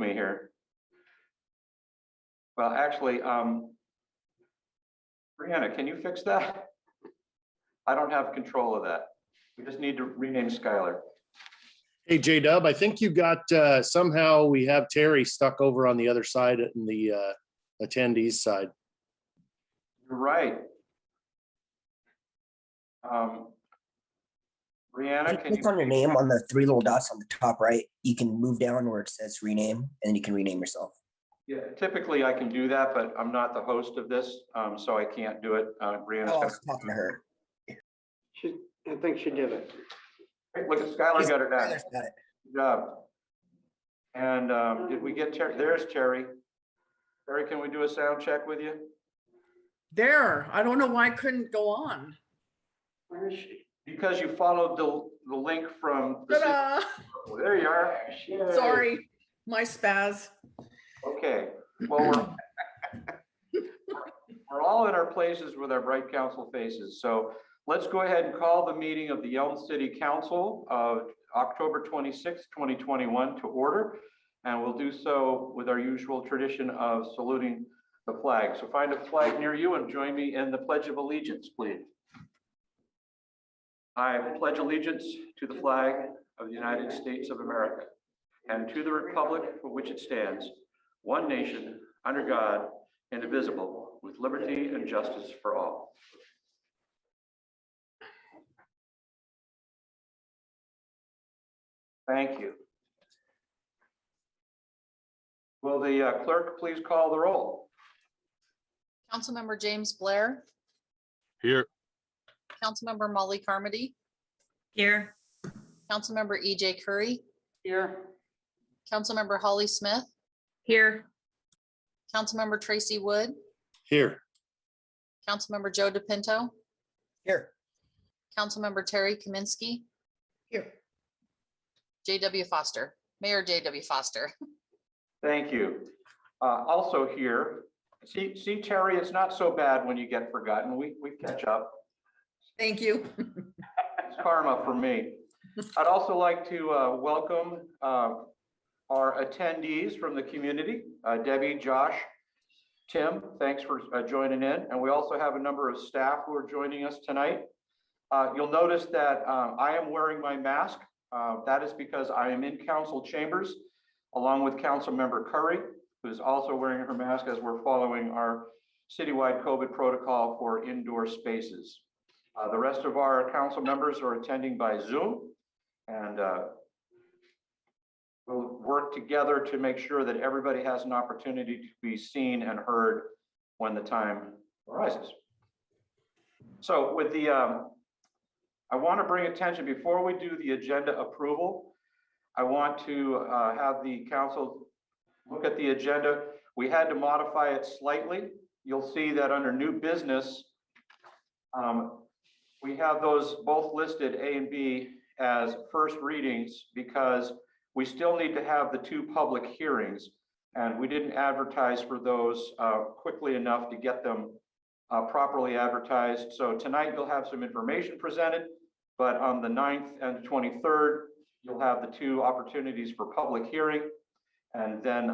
me here. Well, actually, Brianna, can you fix that? I don't have control of that. We just need to rename Skyler. Hey, J-Dub, I think you got, somehow we have Terry stuck over on the other side in the attendees side. You're right. Brianna, If can you you click on your name on the three little dots on the top right, you can move down where it says rename, and then you can rename yourself. Yeah, typically I can do that, but I'm not the host of this, so I can't do it. Brianna's Oh, I gonna, was talking to her. I think she did it. Hey, look at Skylar got her done. Tyler's got it. Good job. And did we get Terry? There's Terry. Terry, can we do a sound check with you? There, I don't know why I couldn't go on. Where is she? Because you followed the link from the. Ta-da! Oh, there you are. Yay. Sorry, my spaz. Okay, well, we're all in our places with our bright council faces. So let's go ahead and call the meeting of the Yelm City Council of October 26, 2021 to order. And we'll do so with our usual tradition of saluting the flag. So find a flag near you and join me in the Pledge of Allegiance, please. I pledge allegiance to the flag of the United States of America and to the republic for which it stands, one nation, under God, indivisible, with liberty and justice for all. Thank you. Will the clerk please call the roll? Councilmember James Blair, Here. Councilmember Molly Carmody, Here. Councilmember EJ Curry, Here. Councilmember Holly Smith, Here. Councilmember Tracy Wood, Here. Councilmember Joe DePinto, Here. Councilmember Terry Kaminsky, Here. JW Foster, Mayor JW Foster. Thank you. Also here, see Terry, it's not so bad when you get forgotten. We catch up. Thank you. It's karma for me. I'd also like to welcome our attendees from the community, Debbie, Josh, Tim, thanks for joining in. And we also have a number of staff who are joining us tonight. You'll notice that I am wearing my mask. That is because I am in council chambers along with Council Member Curry, who's also wearing her mask as we're following our citywide COVID protocol for indoor spaces. The rest of our council members are attending by Zoom, and we'll work together to make sure that everybody has an opportunity to be seen and heard when the time arises. So with the, I want to bring attention, before we do the agenda approval, I want to have the council look at the agenda. We had to modify it slightly. You'll see that under new business, we have those both listed A and B as first readings because we still need to have the two public hearings, and we didn't advertise for those quickly enough to get them properly advertised. So tonight you'll have some information presented, but on the 9th and the 23rd, you'll have the two opportunities for public hearing. And then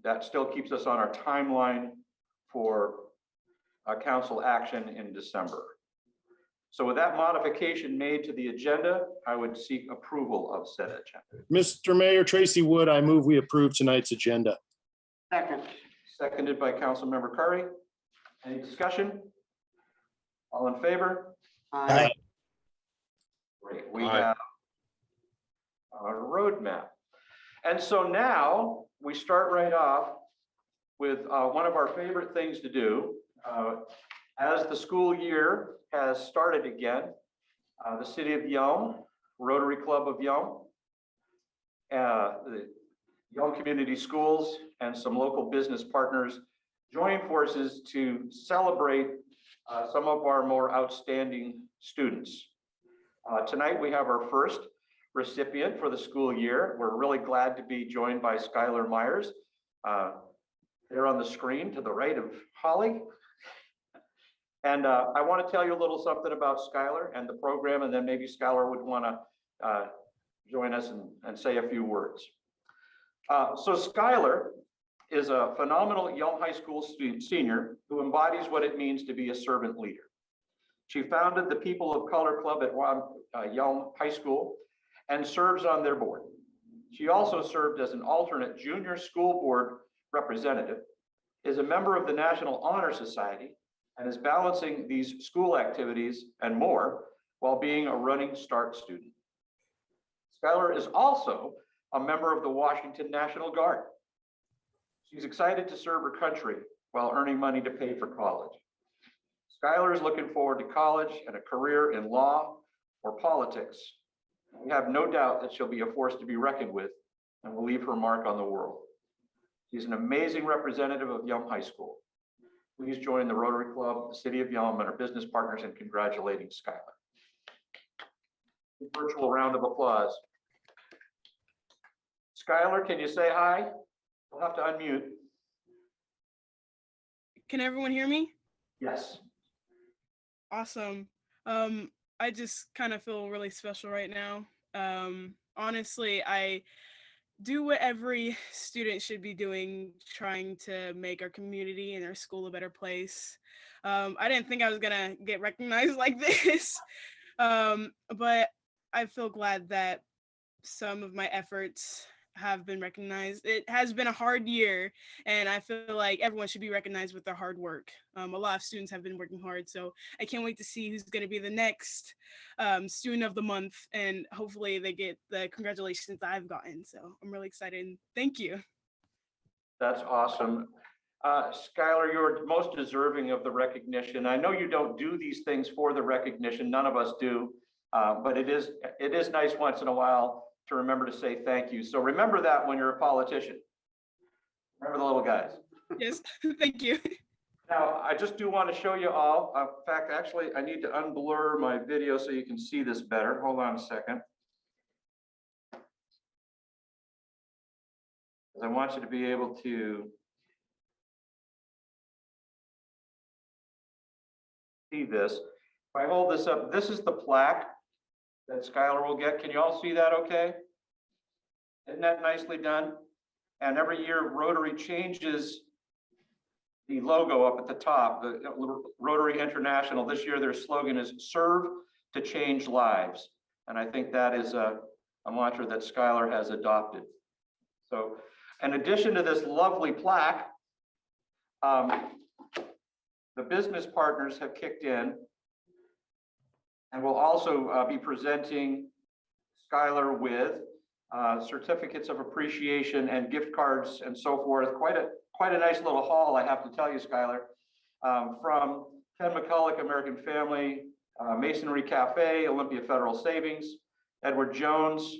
that still keeps us on our timeline for council action in December. So with that modification made to the agenda, I would seek approval of said agenda. Mr. Mayor, Tracy Wood, I move we approve tonight's agenda. Second. Seconded by Council Member Curry. Any discussion? All in favor? Aye. Great. We Aye. have a roadmap. And so now we start right off with one of our favorite things to do. As the school year has started again, the City of Yelm, Rotary Club of Yelm, the Yelm Community Schools, and some local business partners join forces to celebrate some of our more outstanding students. Tonight we have our first recipient for the school year. We're really glad to be joined by Skyler Myers. They're on the screen to the right of Holly. And I want to tell you a little something about Skyler and the program, and then maybe Skyler would want to join us and say a few words. So Skyler is a phenomenal Yelm High School senior who embodies what it means to be a servant leader. She founded the People of Color Club at Yelm High School and serves on their board. She also served as an alternate junior school board representative, is a member of the National Honor Society, and is balancing these school activities and more while being a running START student. Skyler is also a member of the Washington National Guard. She's excited to serve her country while earning money to pay for college. Skyler is looking forward to college and a career in law or politics. We have no doubt that she'll be a force to be reckoned with and will leave her mark on the world. She's an amazing representative of Yelm High School. Please join the Rotary Club, the City of Yelm, and our business partners in congratulating Skyler. A virtual round of applause. Skyler, can you say hi? We'll have to unmute. Can everyone hear me? Yes. Awesome. I just kind of feel really special right now. Honestly, I do what every student should be doing, trying to make our community and our school a better place. I didn't think I was gonna get recognized like this, but I feel glad that some of my efforts have been recognized. It has been a hard year, and I feel like everyone should be recognized with their hard work. A lot of students have been working hard, so I can't wait to see who's going to be the next student of the month, and hopefully they get the congratulations I've gotten. So I'm really excited. Thank you. That's awesome. Skyler, you're most deserving of the recognition. I know you don't do these things for the recognition. None of us do, but it is nice once in a while to remember to say thank you. So remember that when you're a politician. Remember the little guys. Yes, thank you. Now, I just do want to show you all. In fact, actually, I need to unblur my video so you can see this better. Hold on a second. I want you to be able to see this. If I hold this up, this is the plaque that Skyler will get. Can you all see that okay? Isn't that nicely done? And every year Rotary changes the logo up at the top, the Rotary International. This year their slogan is "Serve to Change Lives." And I think that is a mantra that Skyler has adopted. So in addition to this lovely plaque, the business partners have kicked in and will also be presenting Skyler with certificates of appreciation and gift cards and so forth. Quite a nice little haul, I have to tell you, Skyler, from Ken McCulloch, American Family, Masonry Cafe, Olympia Federal Savings, Edward Jones,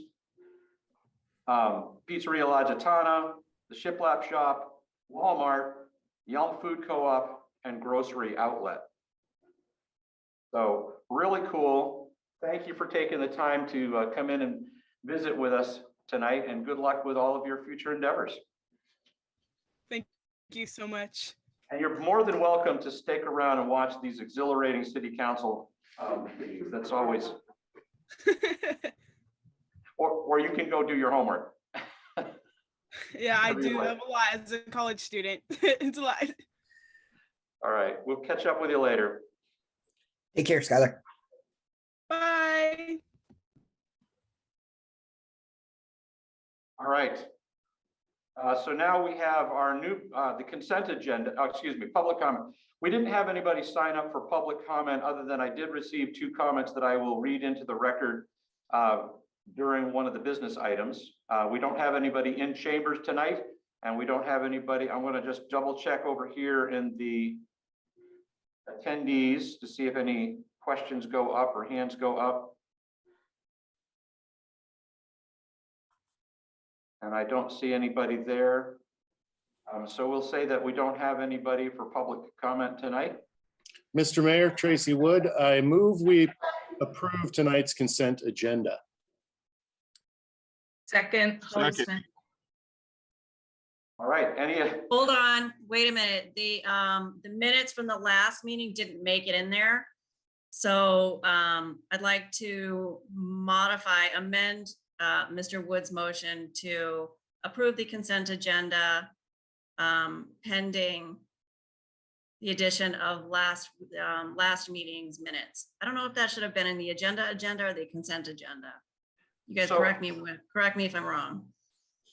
Pizzeria La Gitana, the Shiplap Shop, Walmart, Yelm Food Co-op, and Grocery Outlet. So really cool. Thank you for taking the time to come in and visit with us tonight, and good luck with all of your future endeavors. Thank you so much. And you're more than welcome to stick around and watch these exhilarating city council meetings. That's always, or you can go do your homework. Yeah, I do have a lot as a college student. It's a lot. All right, we'll catch up with you later. Take care, Skyler. Bye. All right. So now we have our new, the consent agenda, public comment. We didn't have anybody sign up for public comment other than I did receive 2 comments that I will read into the record during one of the business items. We don't have anybody in chambers tonight, and we don't have anybody. I'm going to just double check over here in the attendees to see if any questions go up or hands go up. And I don't see anybody there. So we'll say that we don't have anybody for public comment tonight. Mr. Mayor, Tracy Wood, I move we approve tonight's consent agenda. Second. Second. All right, any, Hold on, wait a minute. The minutes from the last meeting didn't make it in there. So I'd like to amend Mr. Wood's motion to approve the consent agenda pending the addition of last meeting's minutes. I don't know if that should have been in the agenda or the consent agenda. You guys So- correct me if I'm wrong.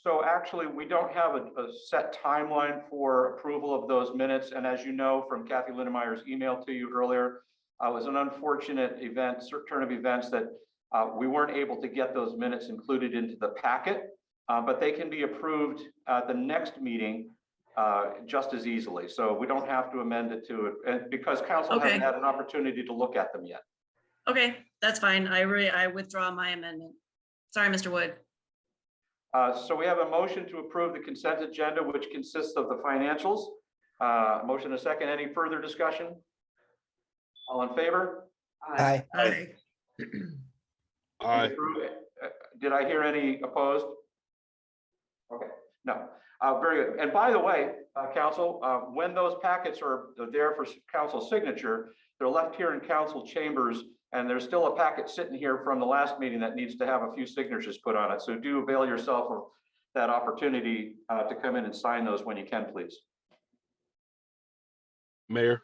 So actually, we don't have a set timeline for approval of those minutes. And as you know from Kathy Lindemeyer's email to you earlier, it was an unfortunate event, turn of events that we weren't able to get those minutes included into the packet, but they can be approved at the next meeting just as easily. So we don't have to amend it to it, and because council Okay. hasn't had an opportunity to look at them yet. Okay, that's fine. I withdraw my amendment. Sorry, Mr. Wood. So we have a motion to approve the consent agenda, which consists of the financials. Motion a second. Any further discussion? All in favor? Aye. Aye. Aye. Did I hear any opposed? Okay, no. Very good. And by the way, council, when those packets are there for council signature, they're left here in council chambers, and there's still a packet sitting here from the last meeting that needs to have a few signatures put on it. So do avail yourself of that opportunity to come in and sign those when you can, please. Mayor,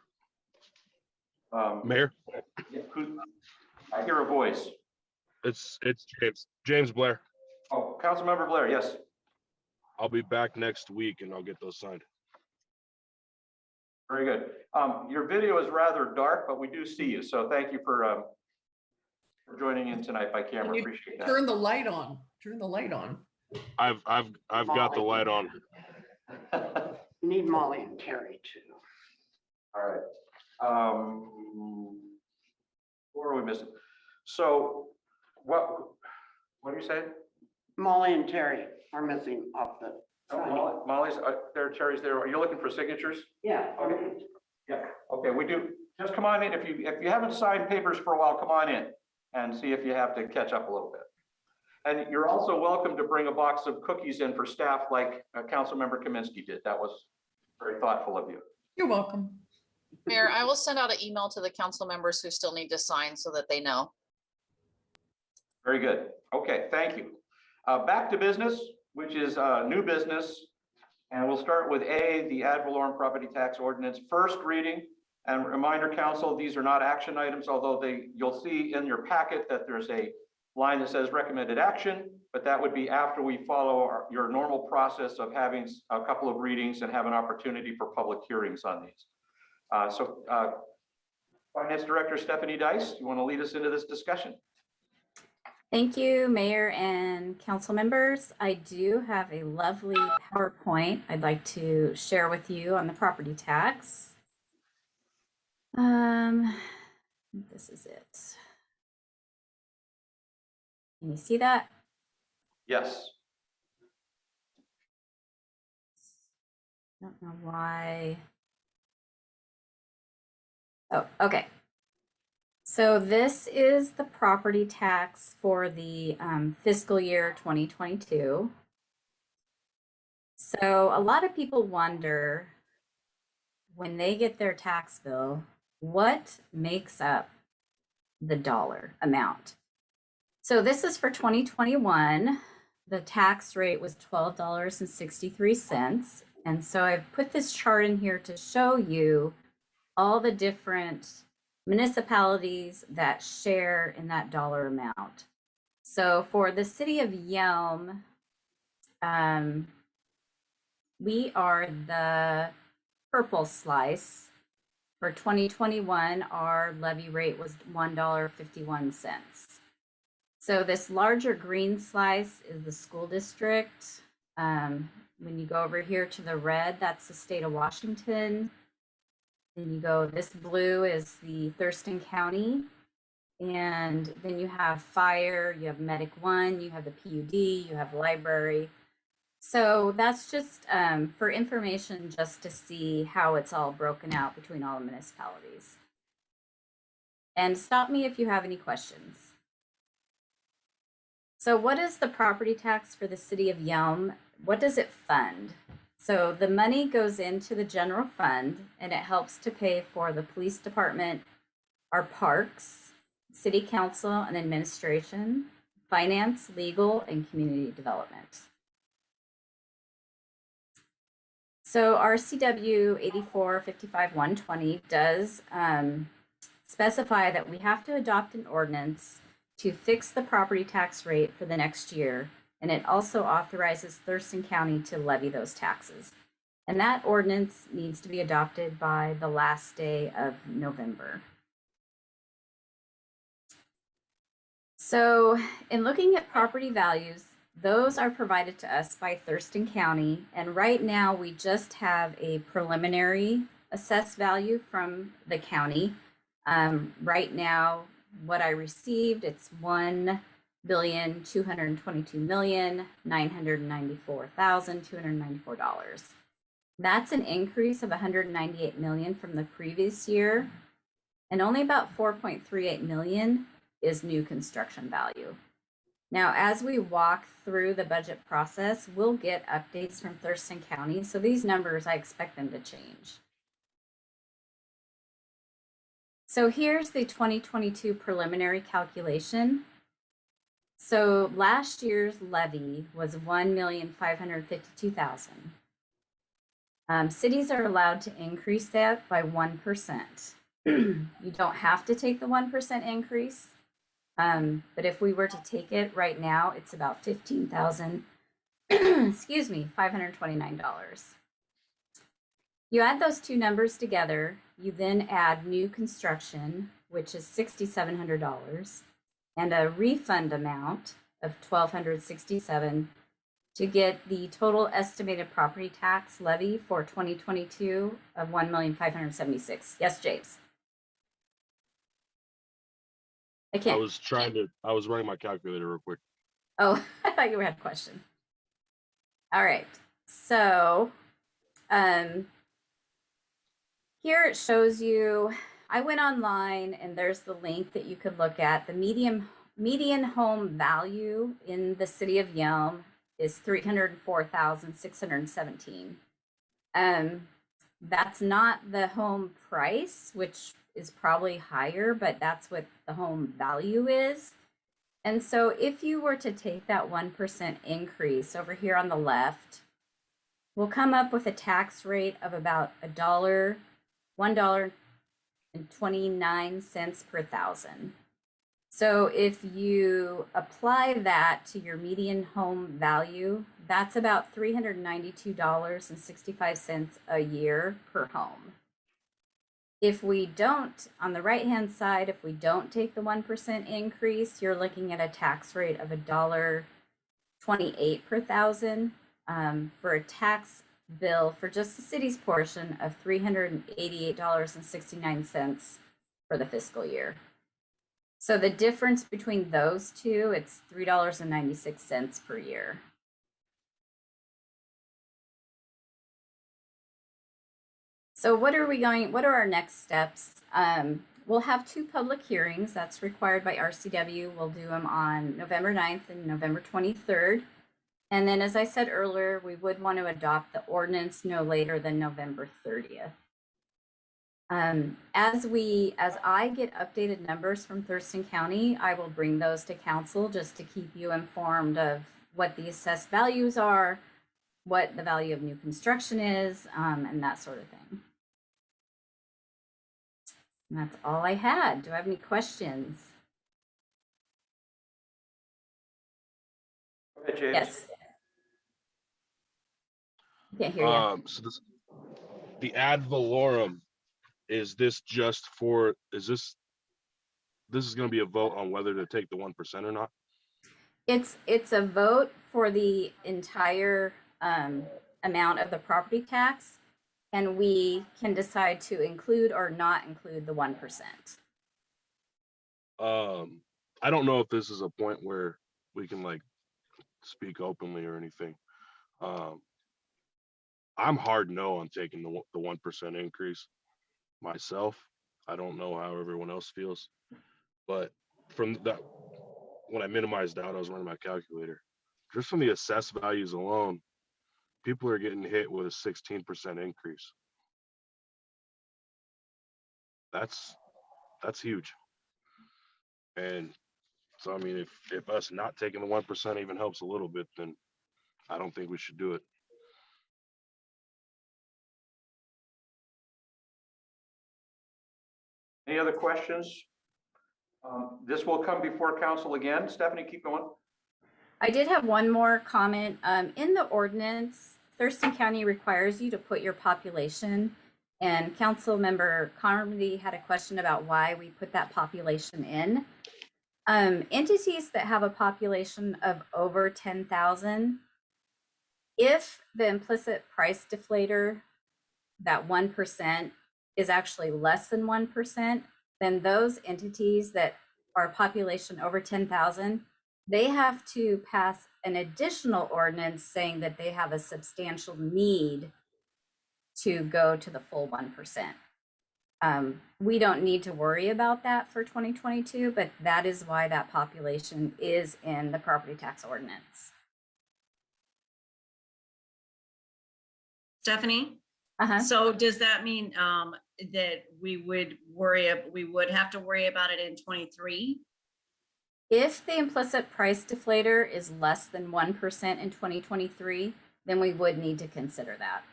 Mayor, Yeah, I hear a voice. it's James Blair. Oh, Councilmember Blair, yes. I'll be back next week and I'll get those signed. Very good. Your video is rather dark, but we do see you. So thank you for joining in tonight by camera. Can you Appreciate that. Turn the light on. Turn the light on. I've got the light on. You need Molly and Terry too. All right. What are we missing? So what do you say? Molly and Terry are missing off the. Molly's there, Terry's there. Are you looking for signatures? Yeah. Okay. Yeah, okay, we do. Just come on in. If you haven't signed papers for a while, come on in and see if you have to catch up a little bit. And you're also welcome to bring a box of cookies in for staff like Councilmember Kaminsky did. That was very thoughtful of you. You're welcome. Mayor, I will send out an email to the council members who still need to sign so that they know. Very good. Okay, thank you. Back to business, which is new business. And we'll start with A, the ad valorem property tax ordinance, first reading. And reminder, council, these are not action items, although you'll see in your packet that there's a line that says recommended action, but that would be after we follow your normal process of having a couple of readings and have an opportunity for public hearings on these. Finance Director Stephanie Dice, you want to lead us into this discussion? Thank you, Mayor and council members. I do have a lovely PowerPoint I'd like to share with you on the property tax. This is it. Can you see that? Yes. Don't know why. Oh, okay. So this is the property tax for the fiscal year 2022. So a lot of people wonder when they get their tax bill, what makes up the dollar amount? So this is for 2021. The tax rate was $12.63. And so I've put this chart in here to show you all the different municipalities that share in that dollar amount. So for the city of Yelm, we are the purple slice. For 2021, our levy rate was $1.51. So this larger green slice is the school district. When you go over here to the red, that's the state of Washington. Then you go, this blue is the Thurston County. And then you have fire, you have Medic 1, you have the PUD, you have library. So that's just for information, just to see how it's all broken out between all the municipalities. And stop me if you have any questions. So what is the property tax for the city of Yelm? What does it fund? So the money goes into the general fund and it helps to pay for the police department, our parks, city council and administration, finance, legal, and community development. So RCW 8455-120 does specify that we have to adopt an ordinance to fix the property tax rate for the next year. And it also authorizes Thurston County to levy those taxes. And that ordinance needs to be adopted by the last day of November. So in looking at property values, those are provided to us by Thurston County. And right now we just have a preliminary assessed value from the county. Right now, what I received, it's $1,222,994,294. That's an increase of $198 million from the previous year, and only about $4.38 million is new construction value. Now, as we walk through the budget process, we'll get updates from Thurston County. So these numbers, I expect them to change. So here's the 2022 preliminary calculation. So last year's levy was $1,552,000. Cities are allowed to increase that by 1%. You don't have to take the 1% increase. But if we were to take it right now, it's about $15,000, excuse me, $529. You add those two numbers together, you then add new construction, which is $6,700, and a refund amount of $1,267 to get the total estimated property tax levy for 2022 of $1,576,000. Yes, James. I can't. I was running my calculator real quick. Oh, I thought you had a question. All right. So here it shows you, I went online and there's the link that you could look at. The median home value in the city of Yelm is $304,617. That's not the home price, which is probably higher, but that's what the home value is. And so if you were to take that 1% increase over here on the left, we'll come up with a tax rate of about $1.29 per thousand. So if you apply that to your median home value, that's about $392.65 a year per home. If we don't, on the right-hand side, if we don't take the 1% increase, you're looking at a tax rate of $1.28 per thousand for a tax bill for just the city's portion of $388.69 for the fiscal year. So the difference between those two, it's $3.96 per year. So what are our next steps? We'll have two public hearings that's required by RCW. We'll do them on November 9th and November 23rd. And then, as I said earlier, we would want to adopt the ordinance no later than November 30th. As I get updated numbers from Thurston County, I will bring those to council just to keep you informed of what the assessed values are, what the value of new construction is, and that sort of thing. And that's all I had. Do I have any questions? Go ahead, James. Yes. I can't hear you. So the ad valorem, is this just for, this is going to be a vote on whether to take the 1% or not? It's a vote for the entire amount of the property tax, and we can decide to include or not include the 1%. I don't know if this is a point where we can like speak openly or anything. I'm hard no on taking the 1% increase myself. I don't know how everyone else feels, but from that, when I minimized out, I was running my calculator. Just from the assessed values alone, people are getting hit with a 16% increase. That's huge. And so, I mean, if us not taking the 1% even helps a little bit, then I don't think we should do it. Any other questions? This will come before council again. Stephanie, keep going. I did have one more comment. In the ordinance, Thurston County requires you to put your population, and Council Member Carmody had a question about why we put that population in. Entities that have a population of over 10,000, if the implicit price deflator, that 1%, is actually less than 1%, then those entities that are population over 10,000, they have to pass an additional ordinance saying that they have a substantial need to go to the full 1%. We don't need to worry about that for 2022, but that is why that population is in the property tax ordinance. Stephanie? Uh-huh. So does that mean that we would have to worry about it in 23? If the implicit price deflator is less than 1% in 2023, then we would need to consider that.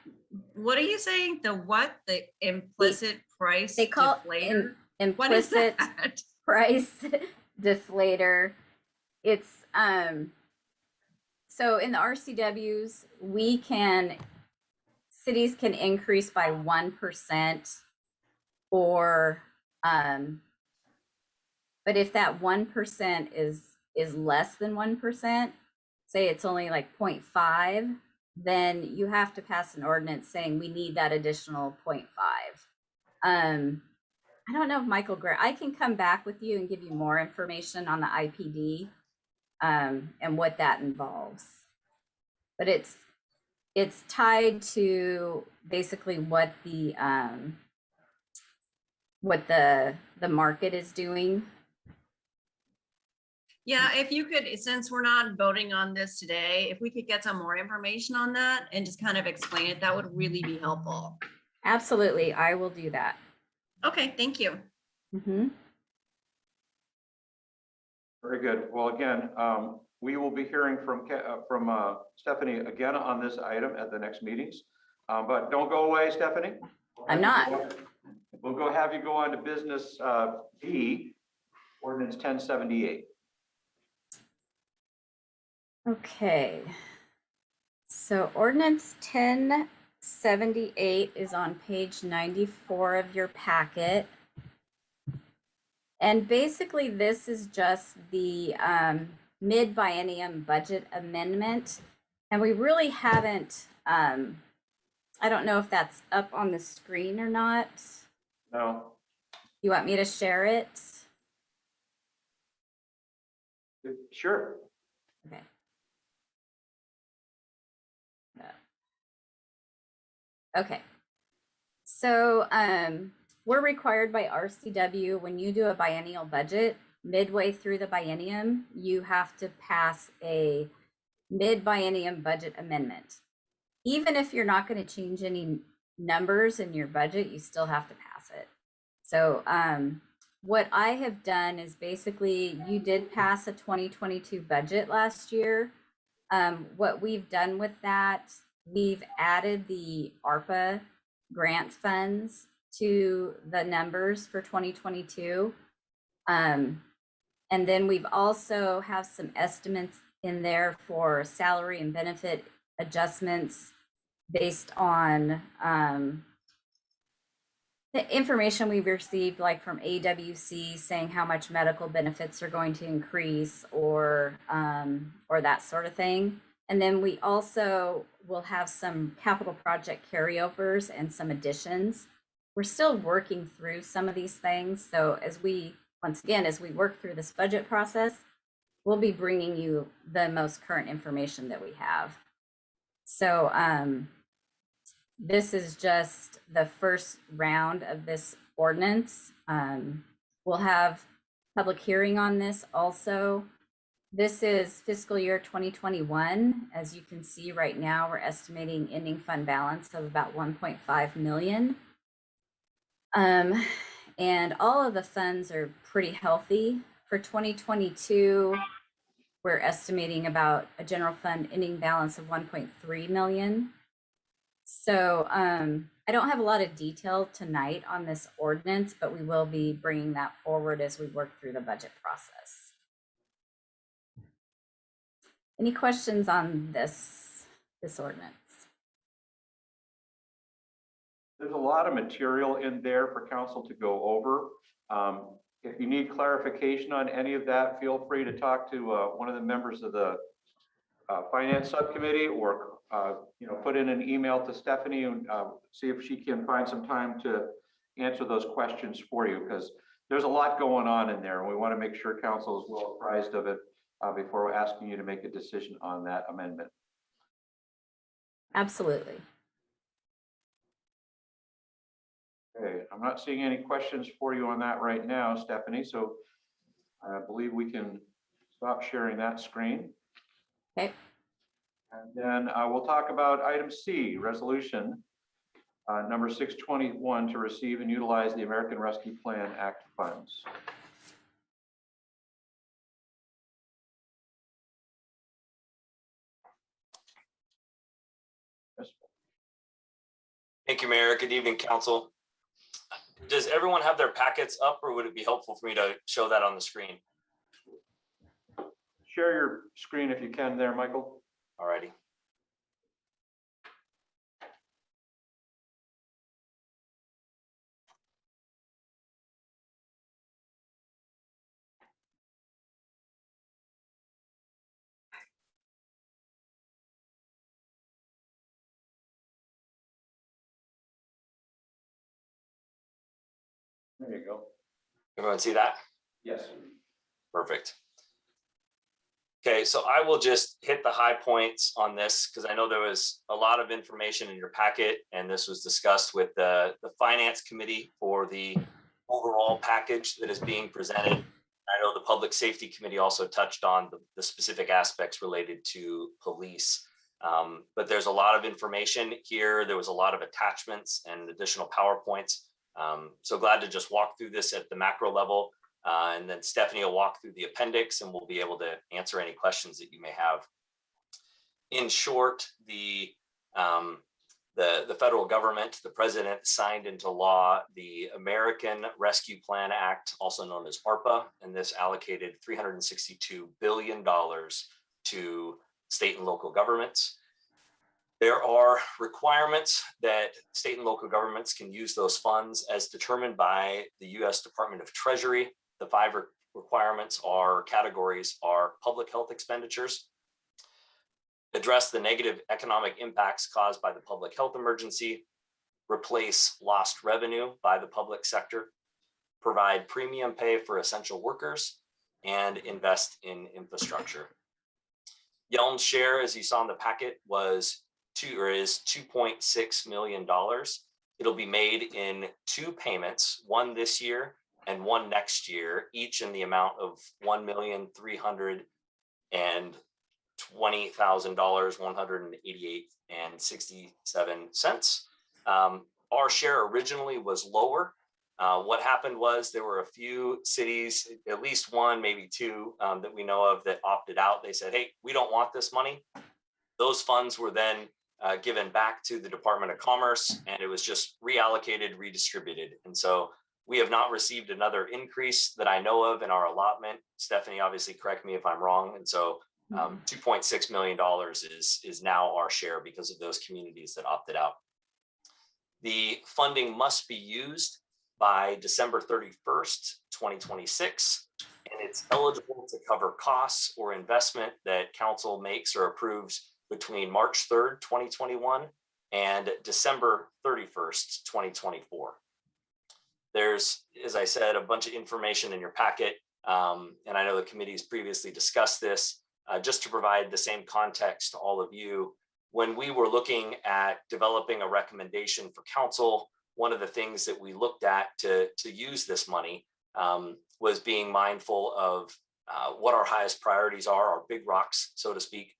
What are you saying? The what? The implicit price They call deflator? it What is implicit that? price deflator. It's so in the RCWs, cities can increase by 1%, or but if that 1% is less than 1%, say it's only like 0.5, then you have to pass an ordinance saying we need that additional 0.5. I don't know if Michael Gray, I can come back with you and give you more information on the IPD and what that involves. But it's tied to basically what the market is doing. Yeah, if you could, since we're not voting on this today, if we could get some more information on that and just kind of explain it, that would really be helpful. Absolutely, I will do that. Okay, thank you. Mm-hmm. Very good. Well, again, we will be hearing from Stephanie again on this item at the next meetings. But don't go away, Stephanie. I'm not. We'll go have you go on to business B, ordinance 1078. Okay. So ordinance 1078 is on page 94 of your packet. And basically this is just the mid-biennium budget amendment. And we really haven't, I don't know if that's up on the screen or not. No. You want me to share it? Sure. Okay. Okay. So we're required by RCW, when you do a biennial budget, midway through the biennium, you have to pass a mid-biennium budget amendment. Even if you're not going to change any numbers in your budget, you still have to pass it. So what I have done is basically, you did pass a 2022 budget last year. What we've done with that, we've added the ARPA grant funds to the numbers for 2022. And then we've also have some estimates in there for salary and benefit adjustments based on the information we've received, like from AWC, saying how much medical benefits are going to increase, or that sort of thing. And then we also will have some capital project carryovers and some additions. We're still working through some of these things. So once again, as we work through this budget process, we'll be bringing you the most current information that we have. So this is just the first round of this ordinance. We'll have public hearing on this also. This is fiscal year 2021. As you can see right now, we're estimating ending fund balance of about 1.5 million. And all of the funds are pretty healthy. For 2022, we're estimating about a general fund ending balance of 1.3 million. So I don't have a lot of detail tonight on this ordinance, but we will be bringing that forward as we work through the budget process. Any questions on this ordinance? There's a lot of material in there for council to go over. If you need clarification on any of that, feel free to talk to one of the members of the finance subcommittee, or put in an email to Stephanie and see if she can find some time to answer those questions for you, because there's a lot going on in there, and we want to make sure council is well apprised of it before we're asking you to make a decision on that amendment. Absolutely. Okay, I'm not seeing any questions for you on that right now, Stephanie, so I believe we can stop sharing that screen. Okay. And then we'll talk about item C, resolution number 621, to receive and utilize the American Rescue Plan Act funds. Yes. Thank you, Mayor. Good evening, council. Does everyone have their packets up, or would it be helpful for me to show that on the screen? Share your screen if you can there, Michael. Alrighty. There you go. Everyone see that? Yes. Perfect. Okay, so I will just hit the high points on this because I know there was a lot of information in your packet, and this was discussed with the Finance Committee for the overall package that is being presented. I know the Public Safety Committee also touched on the specific aspects related to police. But there's a lot of information here. There was a lot of attachments and additional PowerPoints. So glad to just walk through this at the macro level. And then Stephanie will walk through the appendix and we'll be able to answer any questions that you may have. In short, the federal government, the president, signed into law the American Rescue Plan Act, also known as ARPA, and this allocated $362 billion to state and local governments. There are requirements that state and local governments can use those funds as determined by the U.S. Department of Treasury. The five requirements are categories are public health expenditures, address the negative economic impacts caused by the public health emergency, replace lost revenue by the public sector, provide premium pay for essential workers, and invest in infrastructure. Yelm's share, as you saw in the packet, is $2.6 million. It'll be made in two payments, one this year and one next year, each in the amount of $1,320,188.67. Our share originally was lower. What happened was there were a few cities, at least one, maybe two, that we know of that opted out. They said, hey, we don't want this money. Those funds were then given back to the Department of Commerce, and it was just reallocated, redistributed. And so we have not received another increase that I know of in our allotment. Stephanie, obviously correct me if I'm wrong. And so $2.6 million is now our share because of those communities that opted out. The funding must be used by December 31st, 2026, and it's eligible to cover costs or investment that council makes or approves between March 3rd, 2021 and December 31st, 2024. There's, as I said, a bunch of information in your packet, and I know the committee's previously discussed this. Just to provide the same context to all of you, when we were looking at developing a recommendation for council, one of the things that we looked at to use this money was being mindful of what our highest priorities are, our big rocks, so to speak,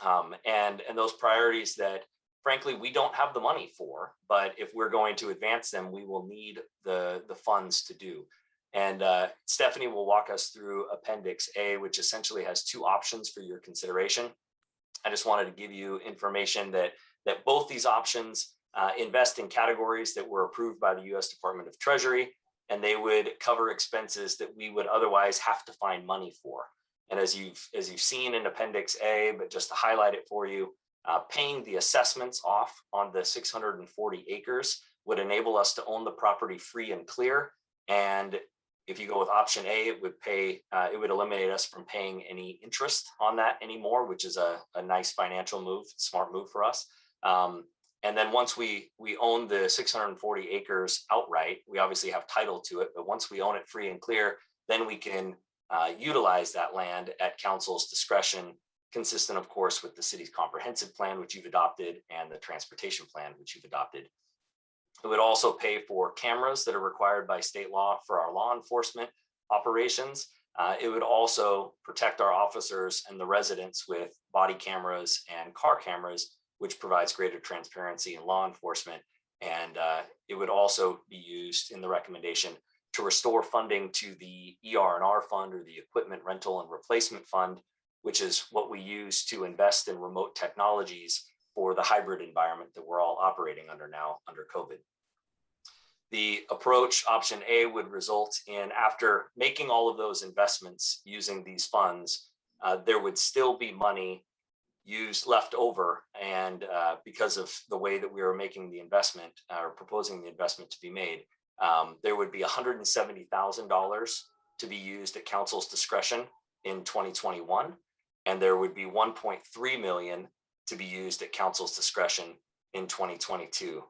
and those priorities that frankly, we don't have the money for, but if we're going to advance them, we will need the funds to do. And Stephanie will walk us through Appendix A, which essentially has two options for your consideration. I just wanted to give you information that both these options invest in categories that were approved by the U.S. Department of Treasury, and they would cover expenses that we would otherwise have to find money for. And as you've seen in Appendix A, but just to highlight it for you, paying the assessments off on the 640 acres would enable us to own the property free and clear. And if you go with option A, it would eliminate us from paying any interest on that anymore, which is a nice financial move, smart move for us. And then once we own the 640 acres outright, we obviously have title to it, but once we own it free and clear, then we can utilize that land at council's discretion, consistent, of course, with the city's comprehensive plan, which you've adopted, and the transportation plan, which you've adopted. It would also pay for cameras that are required by state law for our law enforcement operations. It would also protect our officers and the residents with body cameras and car cameras, which provides greater transparency in law enforcement. And it would also be used in the recommendation to restore funding to the ER&R fund, or the equipment rental and replacement fund, which is what we use to invest in remote technologies for the hybrid environment that we're all operating under now under COVID. The approach, option A, would result in, after making all of those investments using these funds, there would still be money left over. And because of the way that we were making the investment, or proposing the investment to be made, there would be $170,000 to be used at council's discretion in 2021. And there would be 1.3 million to be used at council's discretion in 2022.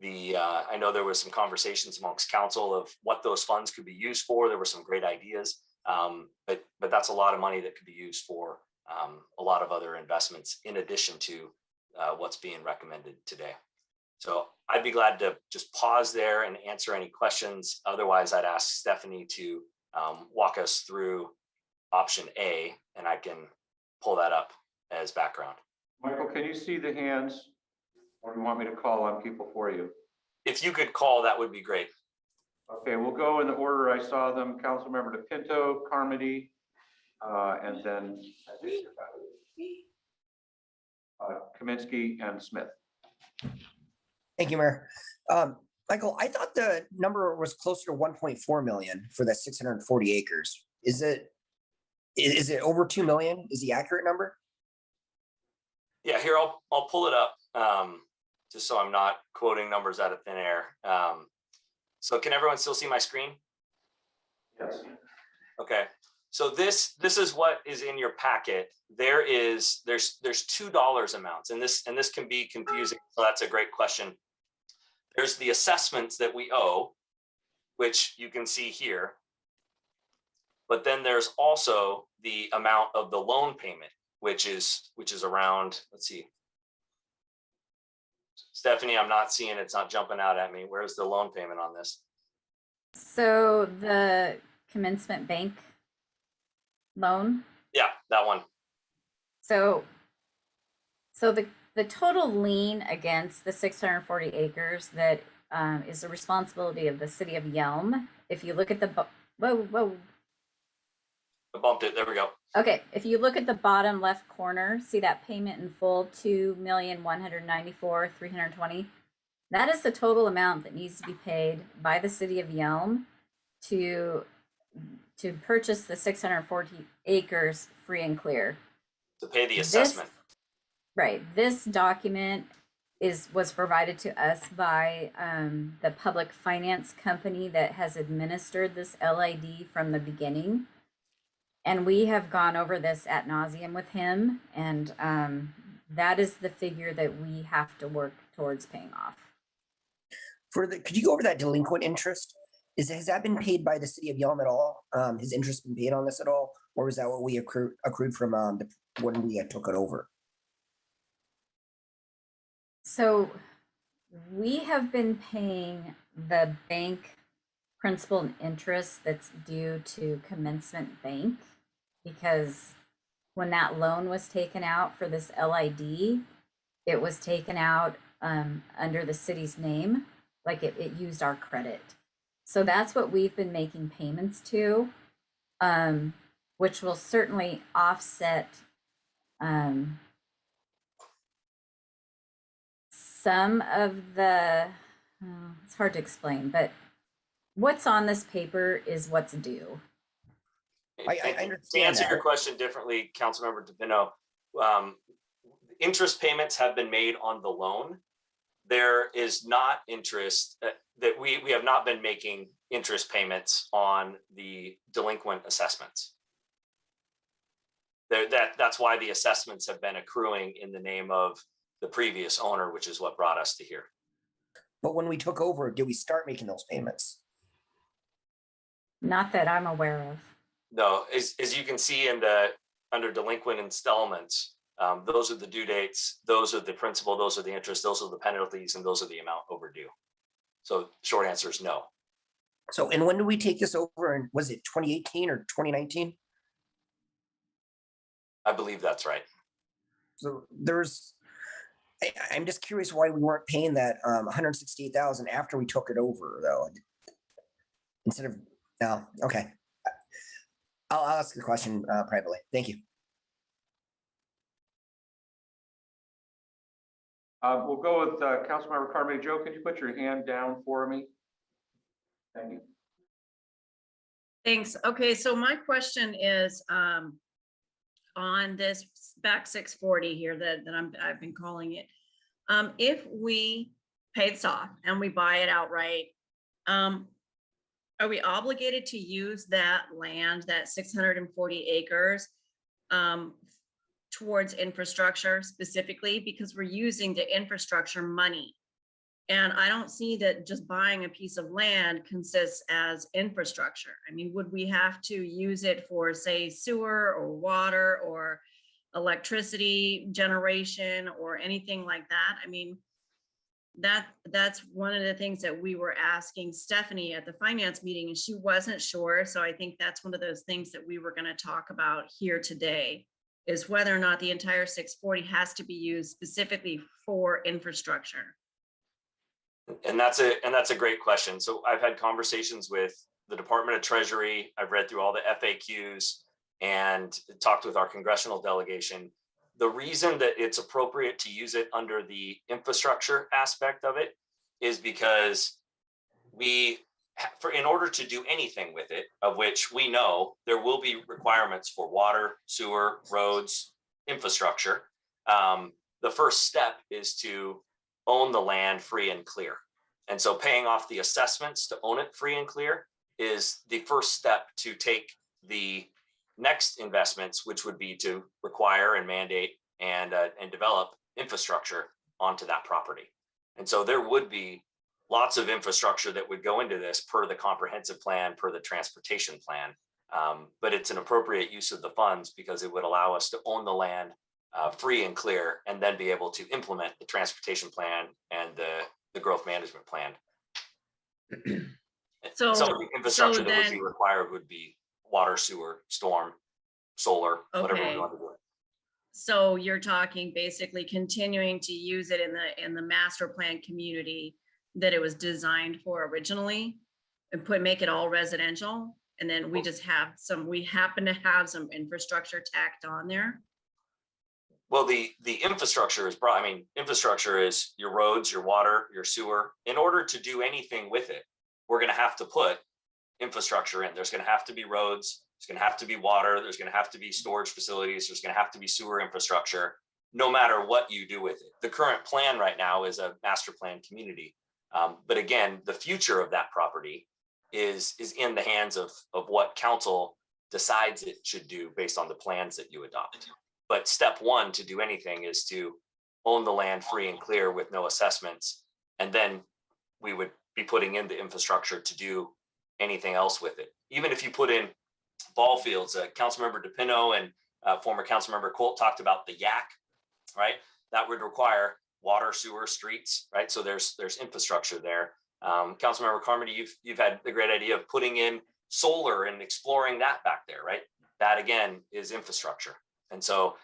I know there was some conversations amongst council of what those funds could be used for. There were some great ideas, but that's a lot of money that could be used for a lot of other investments in addition to what's being recommended today. So I'd be glad to just pause there and answer any questions. Otherwise, I'd ask Stephanie to walk us through option A, and I can pull that up as background. Michael, can you see the hands? Or do you want me to call on people for you? If you could call, that would be great. Okay, we'll go in the order I saw them. Councilmember DePinto, Carmody, and then Kaminsky and Smith. Thank you, Mayor. Michael, I thought the number was closer to 1.4 million for that 640 acres. Is it over 2 million? Is the accurate number? Yeah, here, I'll pull it up just so I'm not quoting numbers out of thin air. So can everyone still see my screen? Yes. Okay, so this is what is in your packet. There's $2 amounts, and this can be confusing. So that's a great question. There's the assessments that we owe, which you can see here. But then there's also the amount of the loan payment, which is around, let's see. Stephanie, I'm not seeing, it's not jumping out at me. Where's the loan payment on this? So the commencement bank loan. Yeah, that one. So the total lien against the 640 acres that is the responsibility of the city of Yelm. If you look at the, whoa. I bumped it, there we go. Okay, if you look at the bottom left corner, see that payment in full, 2,194,320. That is the total amount that needs to be paid by the city of Yelm to purchase the 640 acres free and clear. To pay the assessment. This document was provided to us by the public finance company that has administered this LID from the beginning. And we have gone over this ad nauseum with him, and that is the figure that we have to work towards paying off. Could you go over that delinquent interest? Has that been paid by the city of Yelm at all? Has interest been paid on this at all? Or was that what we accrued from when we took it over? So we have been paying the bank principal and interest that's due to Commencement Bank, because when that loan was taken out for this LID, it was taken out under the city's name, like it used our credit. So that's what we've been making payments to, which will certainly offset some of the, it's hard to explain, but what's on this paper is what's due. I To understand answer your that. question differently, Councilmember DePino, interest payments have been made on the loan. There is not interest that we have not been making interest payments on the delinquent assessments. That's why the assessments have been accruing in the name of the previous owner, which is what brought us to here. But when we took over, did we start making those payments? Not that I'm aware of. No, as you can see in the under delinquent installments, those are the due dates, those are the principal, those are the interest, those are the penalties, and those are the amount overdue. So short answer is no. So, and when did we take this over? And was it 2018 or 2019? I believe that's right. So I'm just curious why we weren't paying that 168,000 after we took it over, though. Instead of no, okay. I'll ask the question privately. Thank you. We'll go with Councilmember Carmody. Joe, could you put your hand down for me? Thank you. Thanks. Okay, so my question is on this back 640 here that I've been calling it. If we pay this off and we buy it outright, are we obligated to use that land, that 640 acres, towards infrastructure specifically? Because we're using the infrastructure money. And I don't see that just buying a piece of land consists as infrastructure. I mean, would we have to use it for, say, sewer or water or electricity generation or anything like that? I mean, that's one of the things that we were asking Stephanie at the finance meeting, and she wasn't sure. So I think that's one of those things that we were going to talk about here today, is whether or not the entire 640 has to be used specifically for infrastructure. And that's a great question. So I've had conversations with the Department of Treasury. I've read through all the FAQs and talked with our congressional delegation. The reason that it's appropriate to use it under the infrastructure aspect of it is because in order to do anything with it, of which we know there will be requirements for water, sewer, roads, infrastructure, the first step is to own the land free and clear. And so paying off the assessments to own it free and clear is the first step to take the next investments, which would be to require and mandate and develop infrastructure onto that property. And so there would be lots of infrastructure that would go into this per the comprehensive plan, per the transportation plan. But it's an appropriate use of the funds because it would allow us to own the land free and clear, and then be able to implement the transportation plan and the growth management plan. So some of the infrastructure that would then, be required would be water, sewer, storm, solar, whatever we okay. want to do. So you're talking basically continuing to use it in the master plan community that it was designed for originally, and make it all residential, and then we just have we happen to have some infrastructure tacked on there. Well, the infrastructure is broad. I mean, infrastructure is your roads, your water, your sewer. In order to do anything with it, we're going to have to put infrastructure in. There's going to have to be roads. There's going to have to be water. There's going to have to be storage facilities. There's going to have to be sewer infrastructure, no matter what you do with it. The current plan right now is a master plan community. But again, the future of that property is in the hands of what council decides it should do based on the plans that you adopt. But step one to do anything is to own the land free and clear with no assessments. And then we would be putting in the infrastructure to do anything else with it. Even if you put in ball fields, Councilmember DePino and former Councilmember Colt talked about the yak, right? That would require water, sewer, streets, right? So there's infrastructure there. Councilmember Carmody, you've had the great idea of putting in solar and exploring that back there, right? That again is infrastructure. And so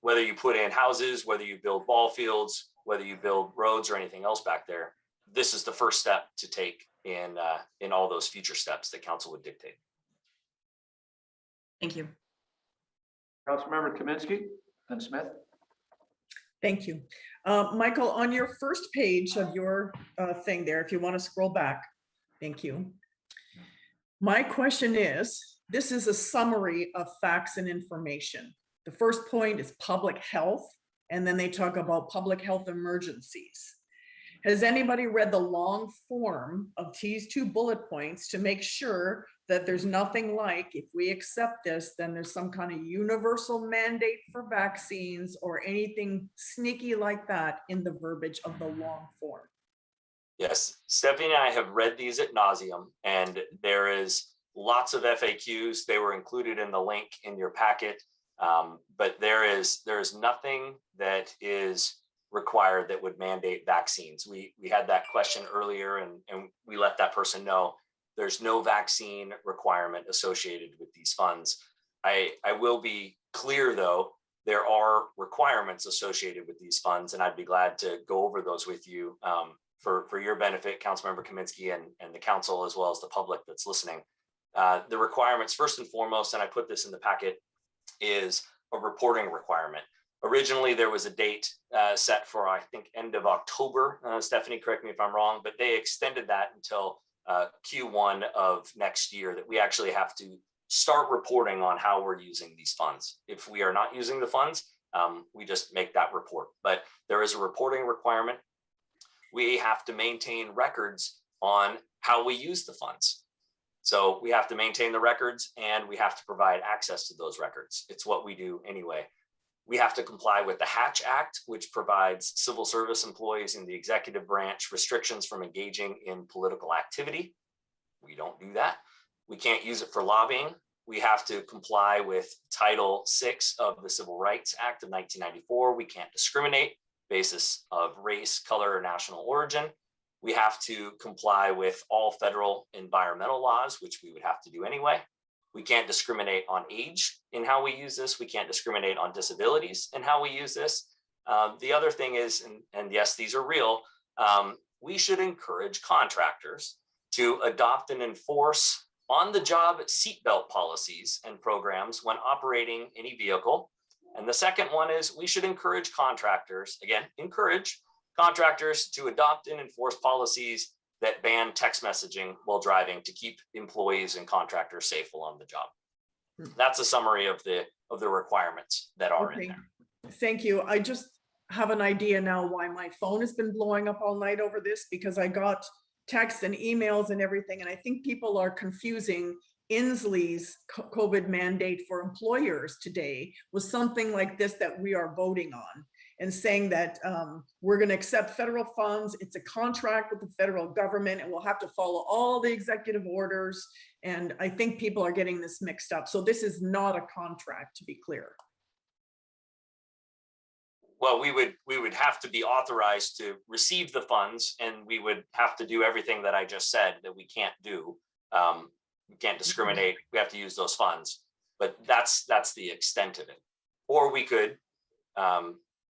whether you put in houses, whether you build ball fields, whether you build roads or anything else back there, this is the first step to take in all those future steps that council would dictate. Thank you. Councilmember Kaminsky and Smith. Thank you. Michael, on your first page of your thing there, if you want to scroll back, thank you. My question is, this is a summary of facts and information. The first point is public health, and then they talk about public health emergencies. Has anybody read the long form of these 2 bullet points to make sure that there's nothing like, if we accept this, then there's some kind of universal mandate for vaccines or anything sneaky like that in the verbiage of the long form? Yes, Stephanie and I have read these ad nauseum, and there is lots of FAQs. They were included in the link in your packet, but there is nothing that is required that would mandate vaccines. We had that question earlier, and we let that person know there's no vaccine requirement associated with these funds. I will be clear though, there are requirements associated with these funds, and I'd be glad to go over those with you for your benefit, Councilmember Kaminsky, and the council, as well as the public that's listening. The requirements, first and foremost, and I put this in the packet, is a reporting requirement. Originally, there was a date set for, I think, end of October. Stephanie, correct me if I'm wrong, but they extended that until Q1 of next year, that we actually have to start reporting on how we're using these funds. If we are not using the funds, we just make that report. But there is a reporting requirement. We have to maintain records on how we use the funds. So we have to maintain the records, and we have to provide access to those records. It's what we do anyway. We have to comply with the Hatch Act, which provides civil service employees in the executive branch restrictions from engaging in political activity. We don't do that. We can't use it for lobbying. We have to comply with Title VI of the Civil Rights Act of 1994. We can't discriminate basis of race, color, or national origin. We have to comply with all federal environmental laws, which we would have to do anyway. We can't discriminate on age in how we use this. We can't discriminate on disabilities in how we use this. The other thing is, and yes, these are real, we should encourage contractors to adopt and enforce on-the-job seatbelt policies and programs when operating any vehicle. And the second one is we should encourage contractors, again, encourage contractors to adopt and enforce policies that ban text messaging while driving to keep employees and contractors safe while on the job. That's a summary of the requirements that are in there. Thank you. I just have an idea now why my phone has been blowing up all night over this, because I got texts and emails and everything, and I think people are confusing Inslee's COVID mandate for employers today with something like this that we are voting on, and saying that we're going to accept federal funds. It's a contract with the federal government, and we'll have to follow all the executive orders. And I think people are getting this mixed up. So this is not a contract, to be clear. Well, we would have to be authorized to receive the funds, and we would have to do everything that I just said that we can't do. We can't discriminate. We have to use those funds, but that's the extent of it. Or we could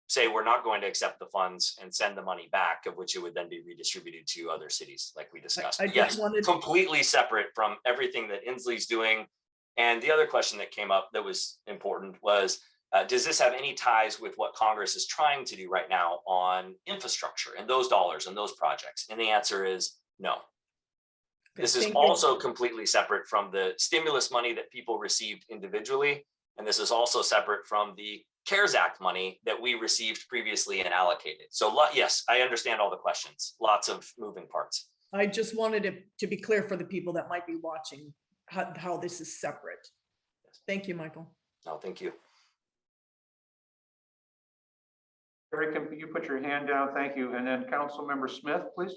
say we're not going to accept the funds and send the money back, of which it would then be redistributed to other cities, like we discussed. Yes, completely separate from everything that Inslee's doing. And the other question that came up that was important was, does this have any ties with what Congress is trying to do right now on infrastructure and those dollars and those projects? And the answer is no. This is also completely separate from the stimulus money that people received individually. And this is also separate from the CARES Act money that we received previously and allocated. So yes, I understand all the questions, lots of moving parts. I just wanted it to be clear for the people that might be watching how this is separate. Thank you, Michael. No, thank you. Terry, can you put your hand down? Thank you. And then Councilmember Smith, please.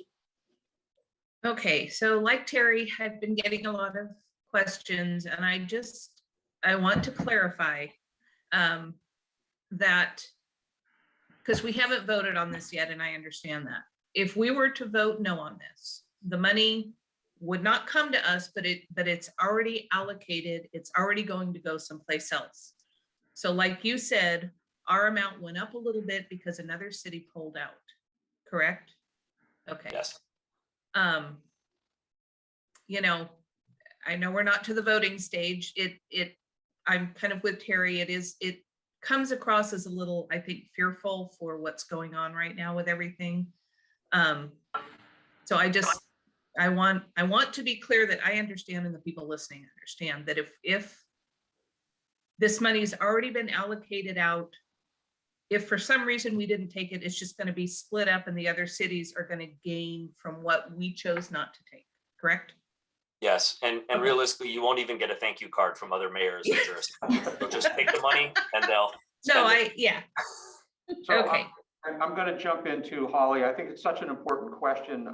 Okay, so like Terry, I've been getting a lot of questions, and I want to clarify that, because we haven't voted on this yet, and I understand that. If we were to vote no on this, the money would not come to us, but it's already allocated. It's already going to go someplace else. So like you said, our amount went up a little bit because another city pulled out, correct? Okay. Yes. You know, I know we're not to the voting stage. I'm kind of with Terry. It comes across as a little, I think, fearful for what's going on right now with everything. So I want to be clear that I understand and the people listening understand that if this money's already been allocated out, if for some reason we didn't take it, it's just going to be split up and the other cities are going to gain from what we chose not to take, correct? Yes, and realistically, you won't even get a thank you card from other mayors in jurisdictions. They'll just take the money and they'll No, spend it. yeah. So Okay. I'm going to jump into Holly. I think it's such an important question.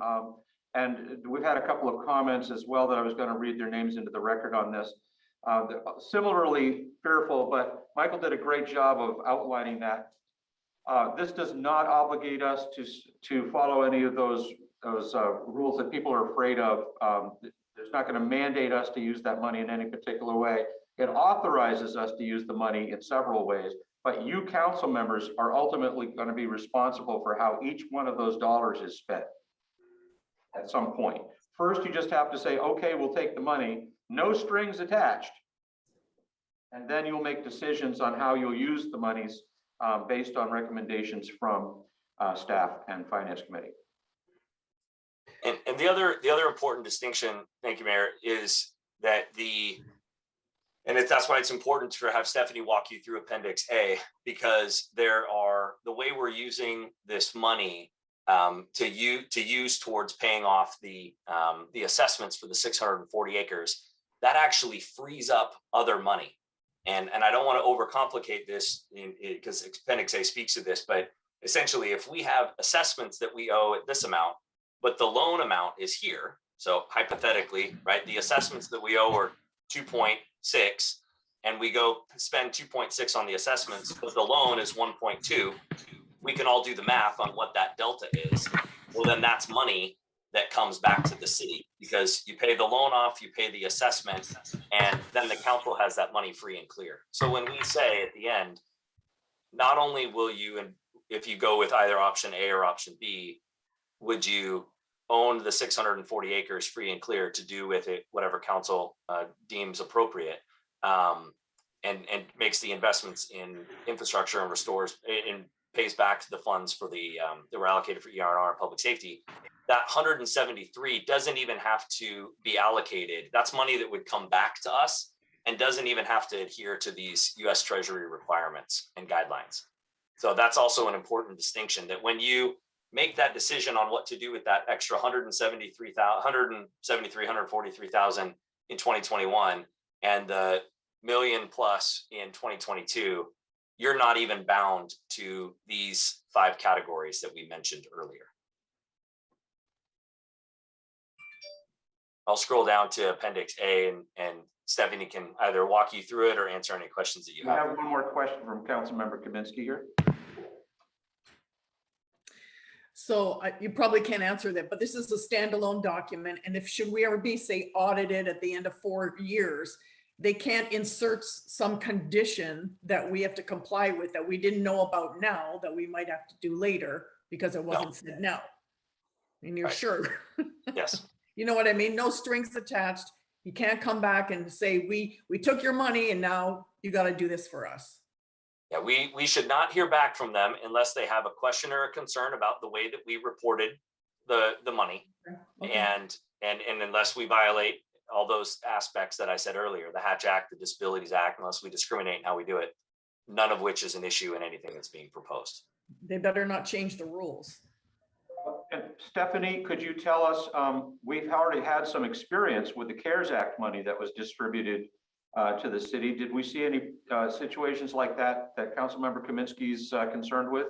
And we've had a couple of comments as well that I was going to read their names into the record on this. Similarly fearful, but Michael did a great job of outlining that. This does not obligate us to follow any of those rules that people are afraid of. It's not going to mandate us to use that money in any particular way. It authorizes us to use the money in several ways, but you council members are ultimately going to be responsible for how each one of those dollars is spent at some point. First, you just have to say, okay, we'll take the money, no strings attached. And then you'll make decisions on how you'll use the monies based on recommendations from staff and finance committee. And the other important distinction, thank you, Mayor, is that that's why it's important to have Stephanie walk you through Appendix A, because the way we're using this money to use towards paying off the assessments for the 640 acres, that actually frees up other money. And I don't want to overcomplicate this because Appendix A speaks to this, but essentially if we have assessments that we owe at this amount, but the loan amount is here. So hypothetically, right, the assessments that we owe are 2.6 and we go spend 2.6 on the assessments, but the loan is 1.2. We can all do the math on what that delta is. Well, then that's money that comes back to the city because you pay the loan off, you pay the assessment, and then the council has that money free and clear. So when we say at the end, not only will you, and if you go with either option A or option B, would you own the 640 acres free and clear to do with it whatever council deems appropriate, and makes the investments in infrastructure and restores and pays back the funds for that were allocated for ER&R and public safety. That 173 doesn't even have to be allocated. That's money that would come back to us and doesn't even have to adhere to these US Treasury requirements and guidelines. So that's also an important distinction, that when you make that decision on what to do with that extra 143,000 in 2021 and the million plus in 2022, you're not even bound to these 5 categories that we mentioned earlier. I'll scroll down to Appendix A and Stephanie can either walk you through it or answer any questions that you have. I have one more question from Councilmember Kaminsky here. So you probably can't answer that, but this is a standalone document. And should we ever be, say, audited at the end of 4 years, they can't insert some condition that we have to comply with that we didn't know about now that we might have to do later because it wasn't said now. And you're sure. Yes. You know what I mean? No strings attached. You can't come back and say, we took your money and now you got to do this for us. Yeah, we should not hear back from them unless they have a question or a concern about the way that we reported the money. Okay. And unless we violate all those aspects that I said earlier, the Hatch Act, the Disabilities Act, unless we discriminate in how we do it, none of which is an issue in anything that's being proposed. They better not change the rules. And Stephanie, could you tell us, we've already had some experience with the CARES Act money that was distributed to the city. Did we see any situations like that Councilmember Kaminsky's concerned with?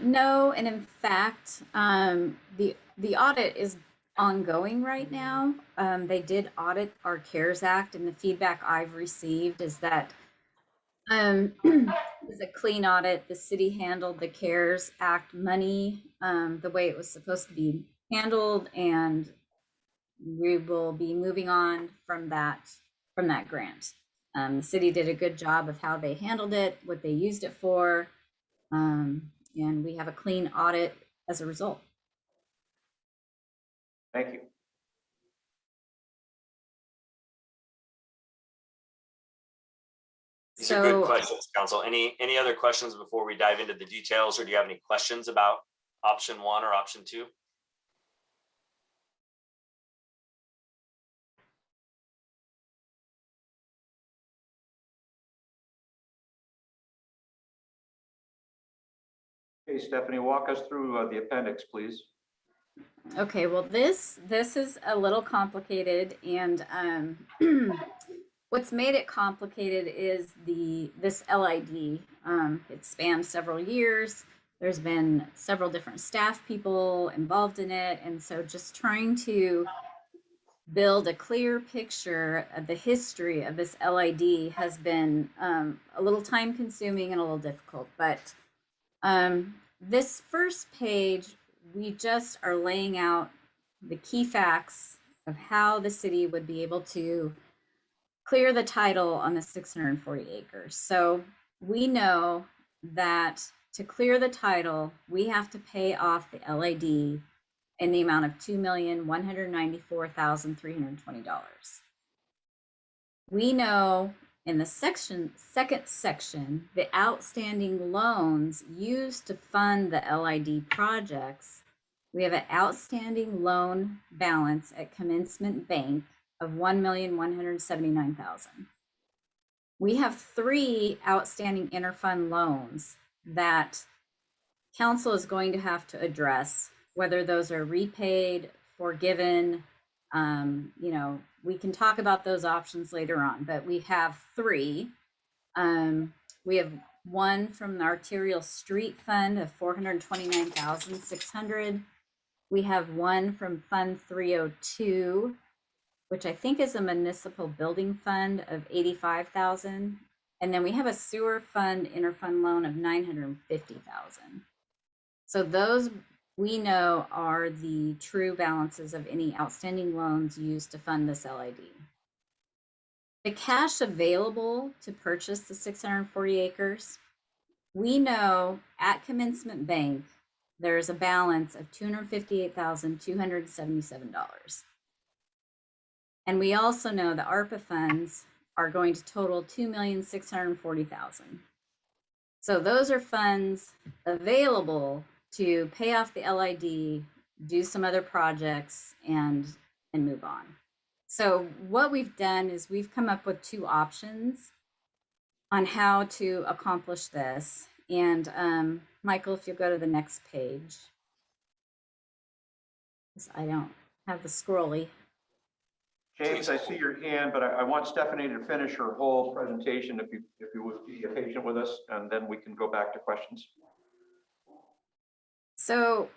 No, and in fact, the audit is ongoing right now. They did audit our CARES Act, and the feedback I've received is that it's a clean audit. The city handled the CARES Act money the way it was supposed to be handled, and we will be moving on from that grant. The city did a good job of how they handled it, what they used it for, and we have a clean audit as a result. Thank you. These are good So questions, Council. Any other questions before we dive into the details, or do you have any questions about option 1 or option 2? Okay, Stephanie, walk us through the appendix, please. okay, well, this is a little complicated, and what's made it complicated is this LID. It spans several years. There's been several different staff people involved in it, and so just trying to build a clear picture of the history of this LID has been a little time consuming and a little difficult. But this first page, we just are laying out the key facts of how the city would be able to clear the title on the 640 acres. So we know that to clear the title, we have to pay off the LID in the amount of $2,194,320. We know in the second section, the outstanding loans used to fund the LID projects, we have an outstanding loan balance at Commencement Bank of $1,179,000. We have 3 outstanding interfund loans that council is going to have to address, whether those are repaid, forgiven. We can talk about those options later on, but we have 3. We have one from the Arterial Street Fund of $429,600. We have one from Fund 302, which I think is a municipal building fund of $85,000. And then we have a sewer fund interfund loan of $950,000. So those we know are the true balances of any outstanding loans used to fund this LID. The cash available to purchase the 640 acres, we know at Commencement Bank, there's a balance of $258,277. And we also know the ARPA funds are going to total $2,640,000. So those are funds available to pay off the LID, do some other projects, and move on. So what we've done is we've come up with 2 options on how to accomplish this. And Michael, if you'll go to the next page. I don't have the scrolly. James, I see your hand, but I want Stephanie to finish her whole presentation if you would be patient with us, and then we can go back to questions. So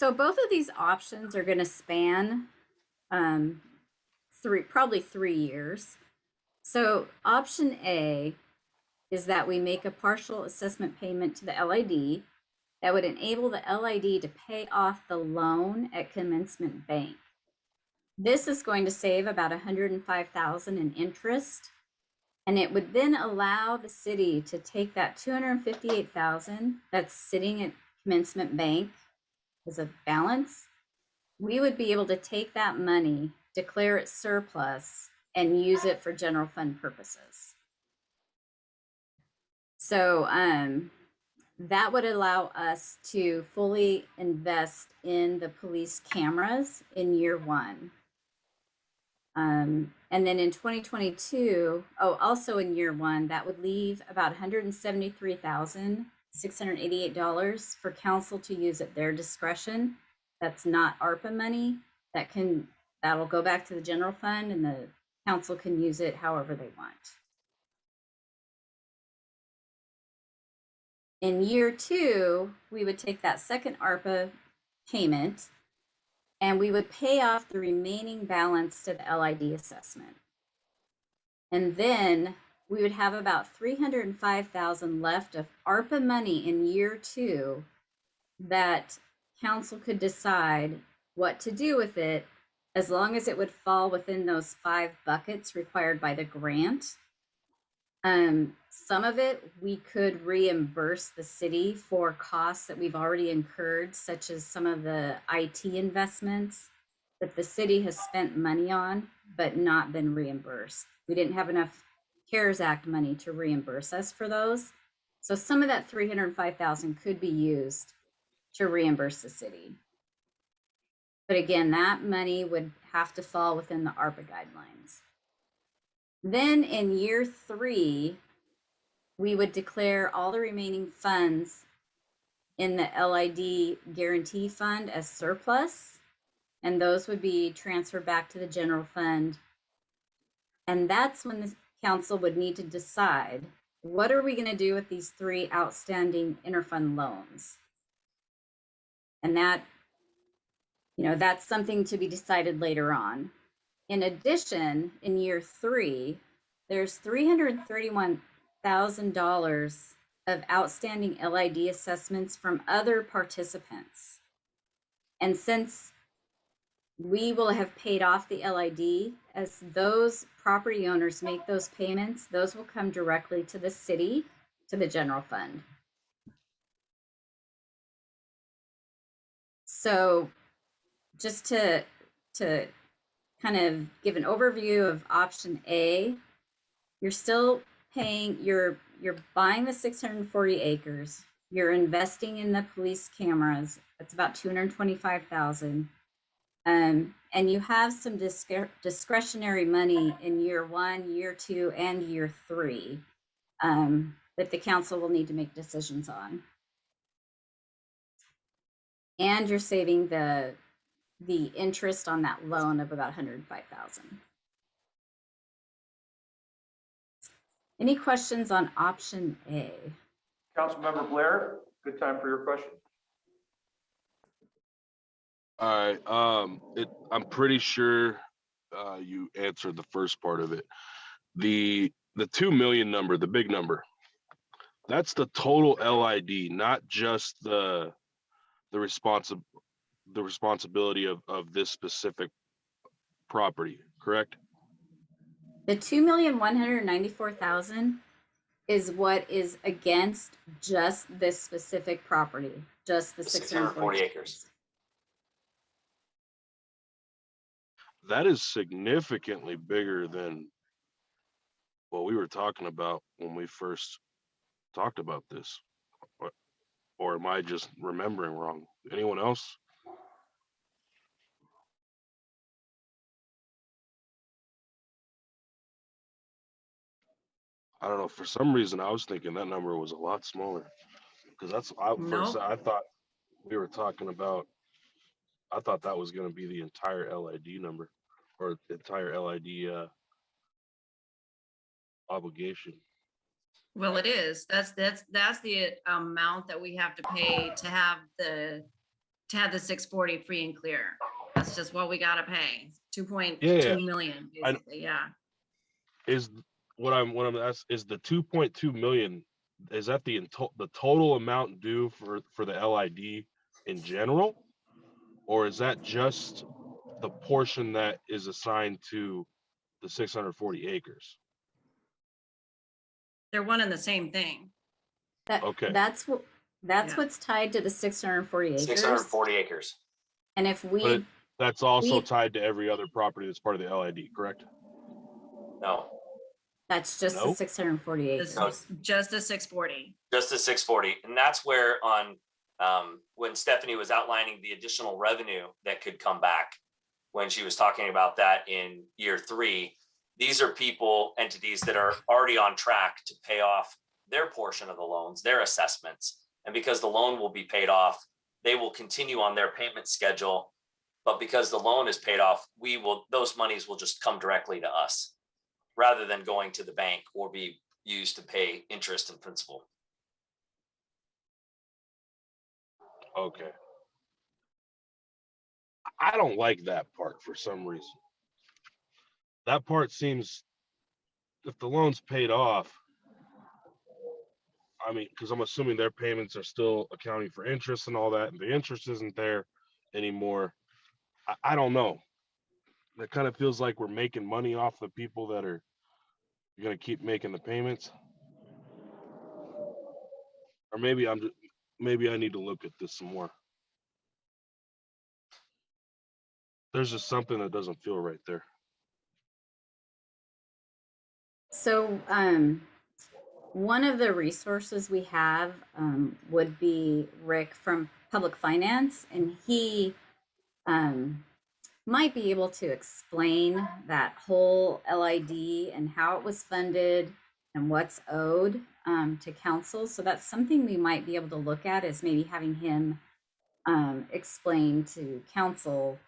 both of these options are going to span probably 3 years. So option A is that we make a partial assessment payment to the LID that would enable the LID to pay off the loan at Commencement Bank. This is going to save about $105,000 in interest, and it would then allow the city to take that $258,000 that's sitting at Commencement Bank as a balance. We would be able to take that money, declare it surplus, and use it for general fund purposes. So that would allow us to fully invest in the police cameras in year 1. And then in 2022, also in year 1, that would leave about $173,688 for council to use at their discretion. That's not ARPA money. That'll go back to the general fund, and the council can use it however they want. In year 2, we would take that second ARPA payment and we would pay off the remaining balance to the LID assessment. And then we would have about $305,000 left of ARPA money in year 2 that council could decide what to do with it, as long as it would fall within those 5 buckets required by the grant. Some of it we could reimburse the city for costs that we've already incurred, such as some of the IT investments that the city has spent money on, but not been reimbursed. We didn't have enough CARES Act money to reimburse us for those. So some of that 305,000 could be used to reimburse the city. But again, that money would have to fall within the ARPA guidelines. Then in year 3, we would declare all the remaining funds in the LID guarantee fund as surplus, and those would be transferred back to the general fund. And that's when the council would need to decide, what are we going to do with these 3 outstanding interfund loans? And that, that's something to be decided later on. In addition, in year 3, there's $331,000 of outstanding LID assessments from other participants. And since we will have paid off the LID, as those property owners make those payments, those will come directly to the city, to the general fund. So just to kind of give an overview of option A, you're still paying, you're buying the 640 acres, you're investing in the police cameras, that's about 225,000. And you have some discretionary money in year 1, year 2, and year 3 that the council will need to make decisions on. And you're saving the interest on that loan of about 105,000. Any questions on option A? Councilmember Blair, good time for your question. All right, I'm pretty sure you answered the first part of it. The 2 million number, the big number, that's the total LID, not just the responsibility of this specific property, correct? The 2,194,000 is what is against just this specific property, just the 640 acres. That is significantly bigger than what we were talking about when we first talked about this. Or am I just remembering wrong? Anyone else? I don't know. For some reason, I was thinking that number was a lot smaller, because I thought we were talking about. I thought that was going to be the entire LID number, or the entire LID obligation. Well, it is. That's the amount that we have to pay to have the 640 free and clear. That's just what we gotta pay. 2.2 million, basically. Yeah. Is what I'm asking, is the 2.2 million, is that the total amount due for the LID in general, or is that just the portion that is assigned to the 640 acres? They're one and the same thing. Okay. That's what's tied to the 640 acres. 640 acres. And if But that's also tied to every other property that's part of the LID, correct? No. That's just the 640 acres. No. Just the 640. Just the 640. And that's where on when Stephanie was outlining the additional revenue that could come back, when she was talking about that in year 3, these are entities that are already on track to pay off their portion of the loans, their assessments. And because the loan will be paid off, they will continue on their payment schedule. But because the loan is paid off, those monies will just come directly to us, rather than going to the bank or be used to pay interest and principal. Okay. I don't like that part for some reason. That part seems, if the loan's paid off, I mean, because I'm assuming their payments are still accounting for interest and all that, and the interest isn't there anymore. I don't know. It kind of feels like we're making money off the people that are going to keep making the payments. Or maybe I need to look at this some more. There's just something that doesn't feel right there. So one of the resources we have would be Rick from Public Finance, and he might be able to explain that whole LID and how it was funded and what's owed to council. So that's something we might be able to look at, is maybe having him explain to council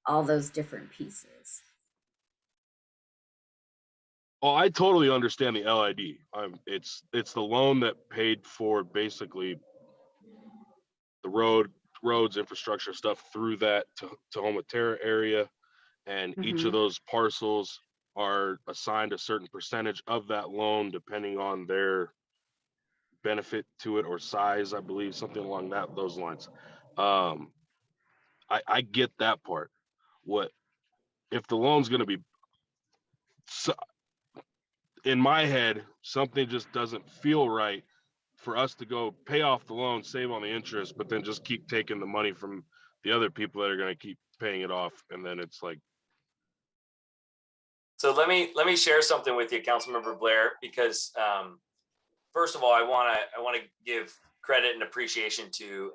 all those different pieces. Oh, I totally understand the LID. It's the loan that paid for basically the roads, infrastructure stuff through that Tahoma Terra area. And each of those parcels are assigned a certain percentage of that loan, depending on their benefit to it or size, I believe, something along those lines. I get that part. What if the loan's going to be, so, in my head, something just doesn't feel right for us to go pay off the loan, save on the interest, but then just keep taking the money from the other people that are going to keep paying it off. And then it's like, So let me share something with you, Councilmember Blair, because first of all, I want to give credit and appreciation to,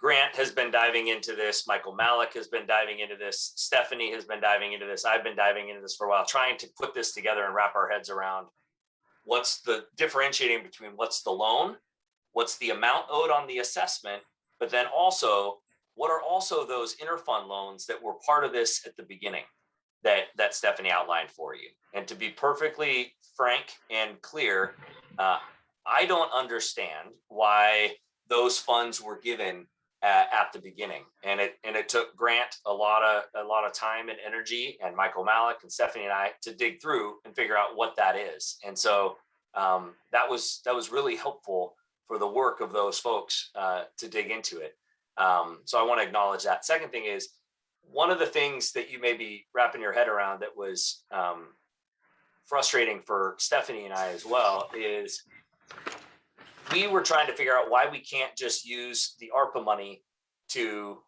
Grant has been diving into this. Michael Malik has been diving into this. Stephanie has been diving into this. I've been diving into this for a while, trying to put this together and wrap our heads around what's the differentiating between what's the loan, what's the amount owed on the assessment, but then also what are also those interfund loans that were part of this at the beginning that Stephanie outlined for you. And to be perfectly frank and clear, I don't understand why those funds were given at the beginning, and it took Grant a lot of time and energy, and Michael Malik and Stephanie and I, to dig through and figure out what that is. And so that was really helpful for the work of those folks to dig into it. So I want to acknowledge that. Second thing is, one of the things that you may be wrapping your head around that was frustrating for Stephanie and I as well is, we were trying to figure out why we can't just use the ARPA money to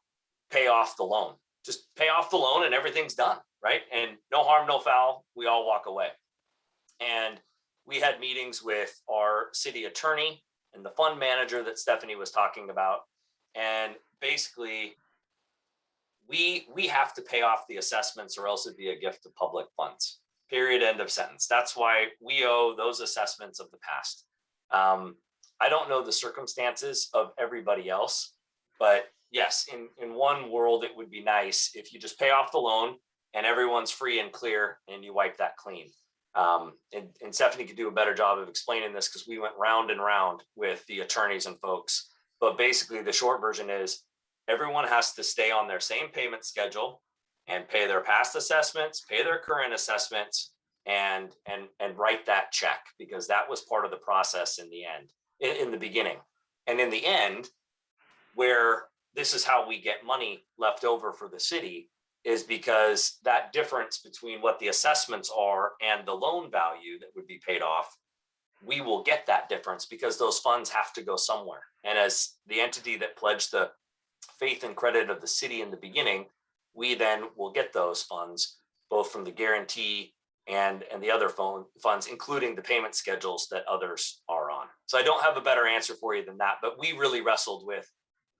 pay off the loan. Just pay off the loan and everything's done, right? And no harm, no foul, we all walk away. And we had meetings with our city attorney and the fund manager that Stephanie was talking about. And basically, we have to pay off the assessments, or else it'd be a gift of public funds. Period, end of sentence. That's why we owe those assessments of the past. I don't know the circumstances of everybody else, but yes, in one world, it would be nice if you just pay off the loan and everyone's free and clear and you wipe that clean. And Stephanie could do a better job of explaining this, because we went round and round with the attorneys and folks. But basically, the short version is everyone has to stay on their same payment schedule and pay their past assessments, pay their current assessments, and write that check, because that was part of the process in the end. In the beginning. And in the end, where this is how we get money left over for the city, is because that difference between what the assessments are and the loan value that would be paid off, we will get that difference because those funds have to go somewhere. And as the entity that pledged the faith and credit of the city in the beginning, we then will get those funds, both from the guarantee and the other funds, including the payment schedules that others are on. So I don't have a better answer for you than that, but we really wrestled with,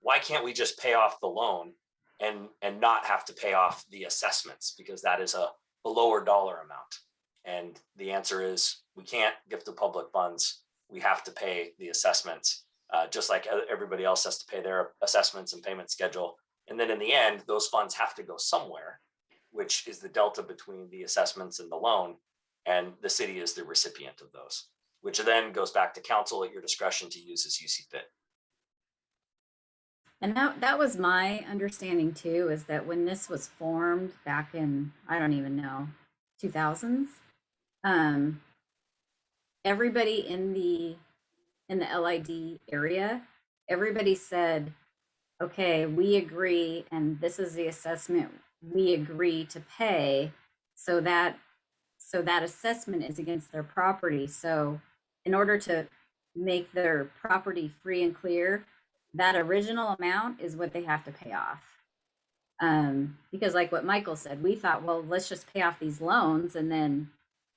why can't we just pay off the loan and not have to pay off the assessments, because that is a lower dollar amount. And the answer is, we can't gift the public funds. We have to pay the assessments, just like everybody else has to pay their assessments and payment schedule. And then in the end, those funds have to go somewhere, which is the delta between the assessments and the loan, and the city is the recipient of those, which then goes back to council at your discretion to use as you see fit. And that was my understanding too, is that when this was formed back in, I don't even know, 2000s, everybody in the LID area, everybody said, okay, we agree, and this is the assessment we agree to pay, so that assessment is against their property. So in order to make their property free and clear, that original amount is what they have to pay off. Because like what Michael said, we thought, well, let's just pay off these loans and then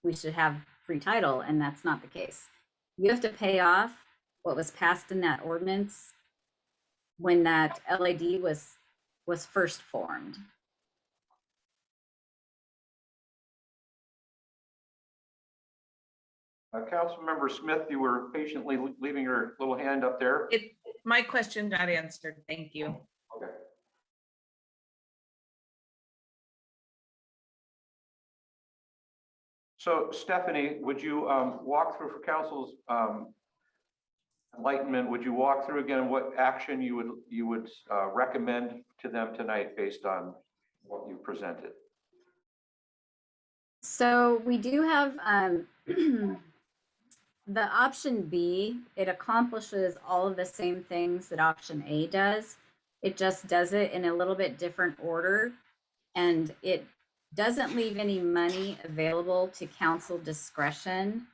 we should have free title, and that's not the case. You have to pay off what was passed in that ordinance when that LAD was first formed. Councilmember Smith, you were patiently leaving your little hand up there. My question got answered. Thank you. Okay. So Stephanie, would you walk through for council's enlightenment? Would you walk through again what action you would recommend to them tonight based on what you presented? So we do have the option B. It accomplishes all of the same things that option A does. It just does it in a little bit different order, and it doesn't leave any money available to council discretion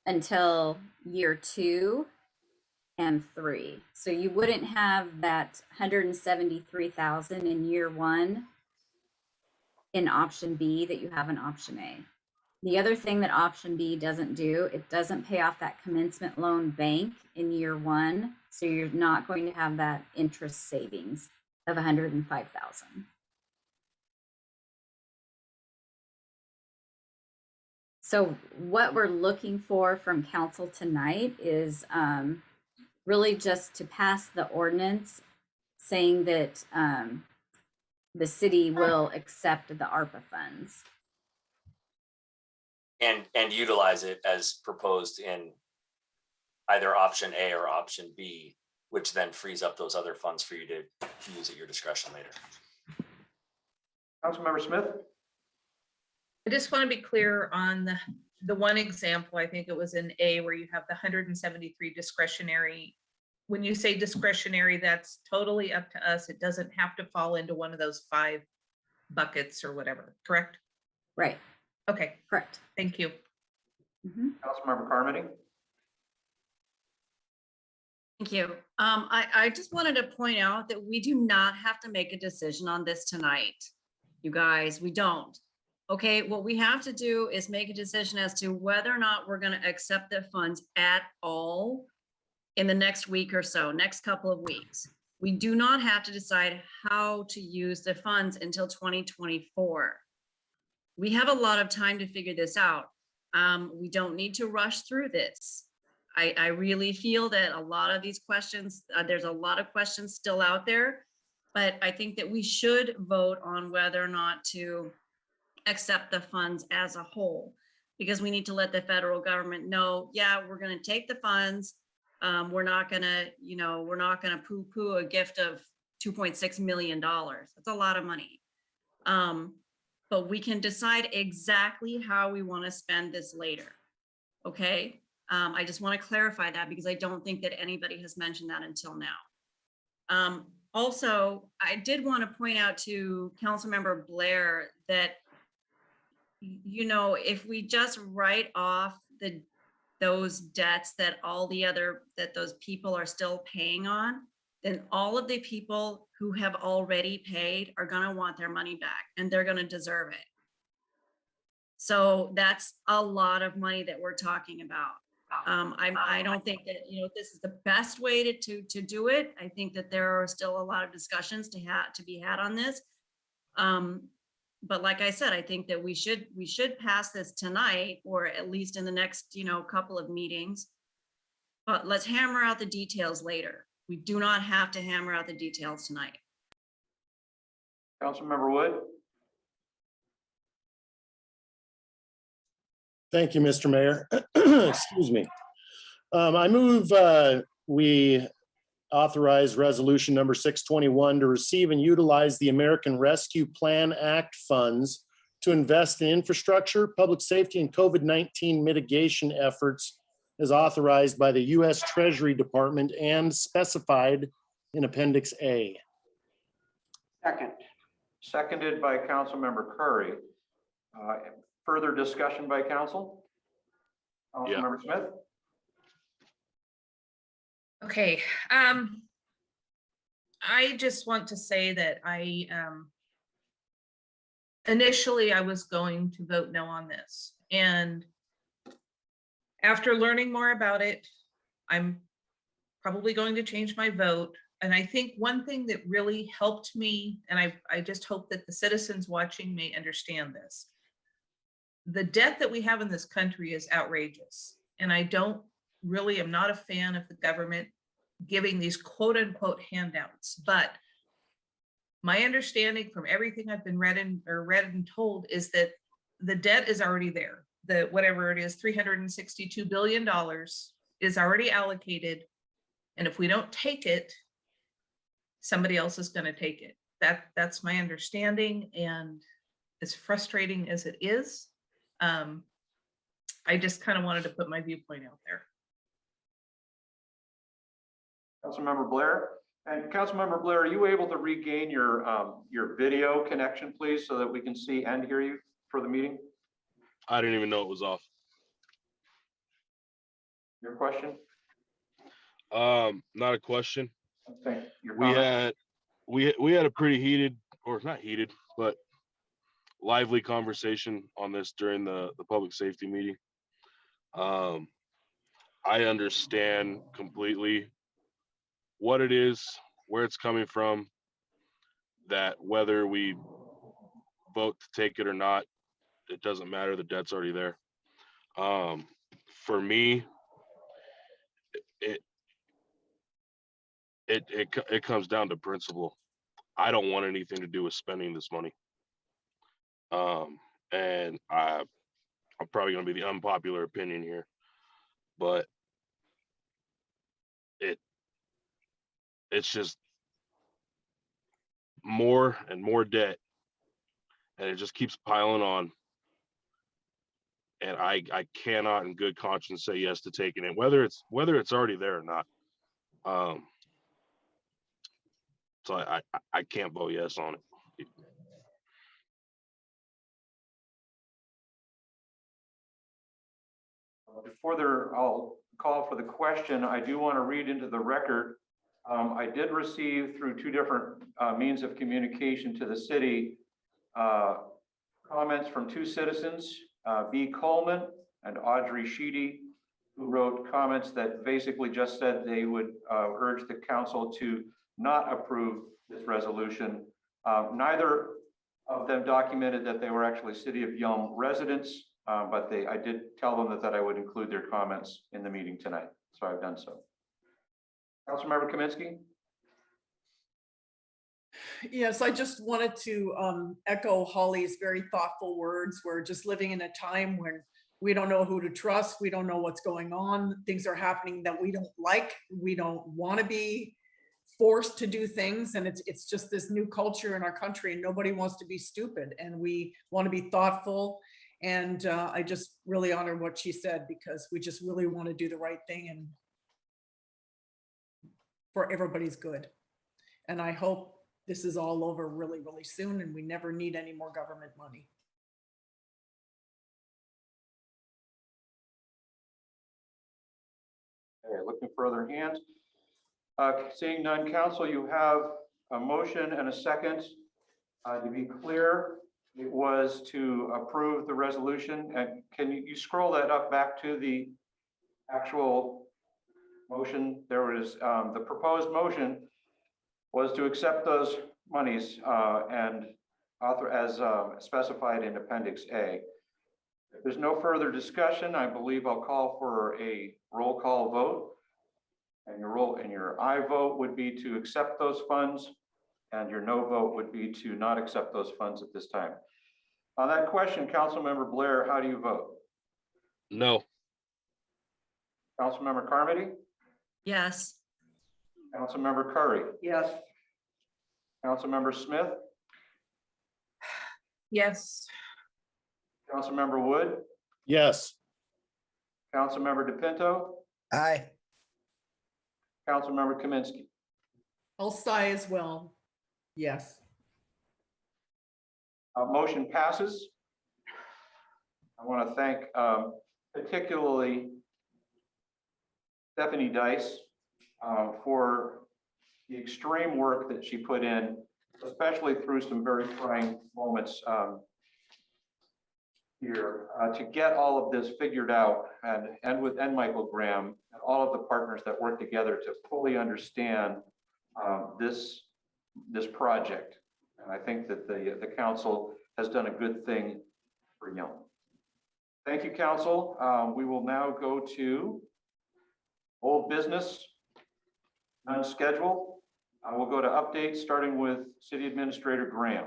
until year 2 and 3. So you wouldn't have that 173,000 in year 1 in option B that you have in option A. The other thing that option B doesn't do, it doesn't pay off that commencement loan bank in year 1. So you're not going to have that interest savings of 105,000. So what we're looking for from council tonight is really just to pass the ordinance saying that the city will accept the ARPA funds. And utilize it as proposed in either option A or option B, which then frees up those other funds for you to use at your discretion later. Councilmember Smith? I just want to be clear on the one example, I think it was in A, where you have the 173 discretionary. When you say discretionary, that's totally up to us. It doesn't have to fall into one of those 5 buckets or whatever, correct? Right. Okay. Correct. Thank you. Councilmember Carmody? Thank you. I just wanted to point out that we do not have to make a decision on this tonight. You guys, we don't. Okay, what we have to do is make a decision as to whether or not we're going to accept the funds at all in the next week or so, next couple of weeks. We do not have to decide how to use the funds until 2024. We have a lot of time to figure this out. We don't need to rush through this. I really feel that a lot of these questions, there's a lot of questions still out there, but I think that we should vote on whether or not to accept the funds as a whole, because we need to let the federal government know, yeah, we're going to take the funds. We're not going to, we're not going to poo-poo a gift of $2.6 million. That's a lot of money. But we can decide exactly how we want to spend this later. Okay. I just want to clarify that because I don't think that anybody has mentioned that until now. Also, I did want to point out to Councilmember Blair that, if we just write off those debts that those people are still paying on, then all of the people who have already paid are going to want their money back and they're going to deserve it. So that's a lot of money that we're talking about. I don't think that, this is the best way to do it. I think that there are still a lot of discussions to be had on this. But like I said, I think that we should pass this tonight, or at least in the next, couple of meetings. But let's hammer out the details later. We do not have to hammer out the details tonight. Councilmember Wood? Thank you, Mr. Mayor. Excuse me. I move we authorize resolution number 621 to receive and utilize the American Rescue Plan Act funds to invest in infrastructure, public safety, and COVID-19 mitigation efforts as authorized by the U.S. Treasury Department and specified in Appendix A. Second. Seconded by Councilmember Curry. Further discussion by council? Councilmember Smith? Okay. I just want to say that initially I was going to vote no on this. And after learning more about it, I'm probably going to change my vote. And I think one thing that really helped me, and I just hope that the citizens watching may understand this. The debt that we have in this country is outrageous. And I don't really am not a fan of the government giving these quote unquote handouts. But my understanding from everything I've been read and told is that the debt is already there. The whatever it is, $362 billion is already allocated. And if we don't take it, somebody else is going to take it. That's my understanding. And as frustrating as it is, I just kind of wanted to put my viewpoint out there. Councilmember Blair. And Councilmember Blair, are you able to regain your video connection, please, so that we can see and hear you for the meeting? I didn't even know it was off. Your question? Not a question. Okay. Your We comment? had a pretty heated, or not heated, but lively conversation on this during the public safety meeting. I understand completely what it is, where it's coming from, that whether we vote to take it or not, it doesn't matter. The debt's already there. For me, it comes down to principle. I don't want anything to do with spending this money. And I'm probably going to be the unpopular opinion here, but it's just more and more debt, and it just keeps piling on. And I cannot in good conscience say yes to taking it, whether it's already there or not. So I can't vote yes on it. Before I'll call for the question, I do want to read into the record. I did receive through two different means of communication to the city comments from two citizens, B. Coleman and Audrey Sheedy, who wrote comments that basically just said they would urge the council to not approve this resolution. Neither of them documented that they were actually City of Yelm residents, but I did tell them that I would include their comments in the meeting tonight, so I've done so. Councilmember Kaminsky. Yes, I just wanted to echo Holly's very thoughtful words. We're just living in a time when we don't know who to trust. We don't know what's going on. Things are happening that we don't like. We don't want to be forced to do things. And it's just this new culture in our country, and nobody wants to be stupid. And we want to be thoughtful. And I just really honor what she said, because we just really want to do the right thing and for everybody's good. And I hope this is all over really, really soon, and we never need any more government money. Okay, looking for other hands. Seeing none, council, you have a motion and a second. To be clear, it was to approve the resolution. And can you scroll that up back to the actual motion? There was the proposed motion was to accept those monies and author as specified in Appendix A. If there's no further discussion, I believe I'll call for a roll call vote. And your aye vote would be to accept those funds, and your no vote would be to not accept those funds at this time. On that question, Councilmember Blair, how do you vote? No. Councilmember Carmody? Yes. Councilmember Curry? Yes. Councilmember Smith? Yes. Councilmember Wood? Yes. Councilmember DePinto? Aye. Councilmember Kaminsky? I'll sigh as well. Yes. Motion passes. I want to thank particularly Stephanie Dice for the extreme work that she put in especially through some very trying moments here, to get all of this figured out, and Michael Graham and all of the partners that work together to fully understand this project. And I think that the council has done a good thing for Yelm. Thank you, council. We will now go to old business, unscheduled. We'll go to updates, starting with City Administrator Graham.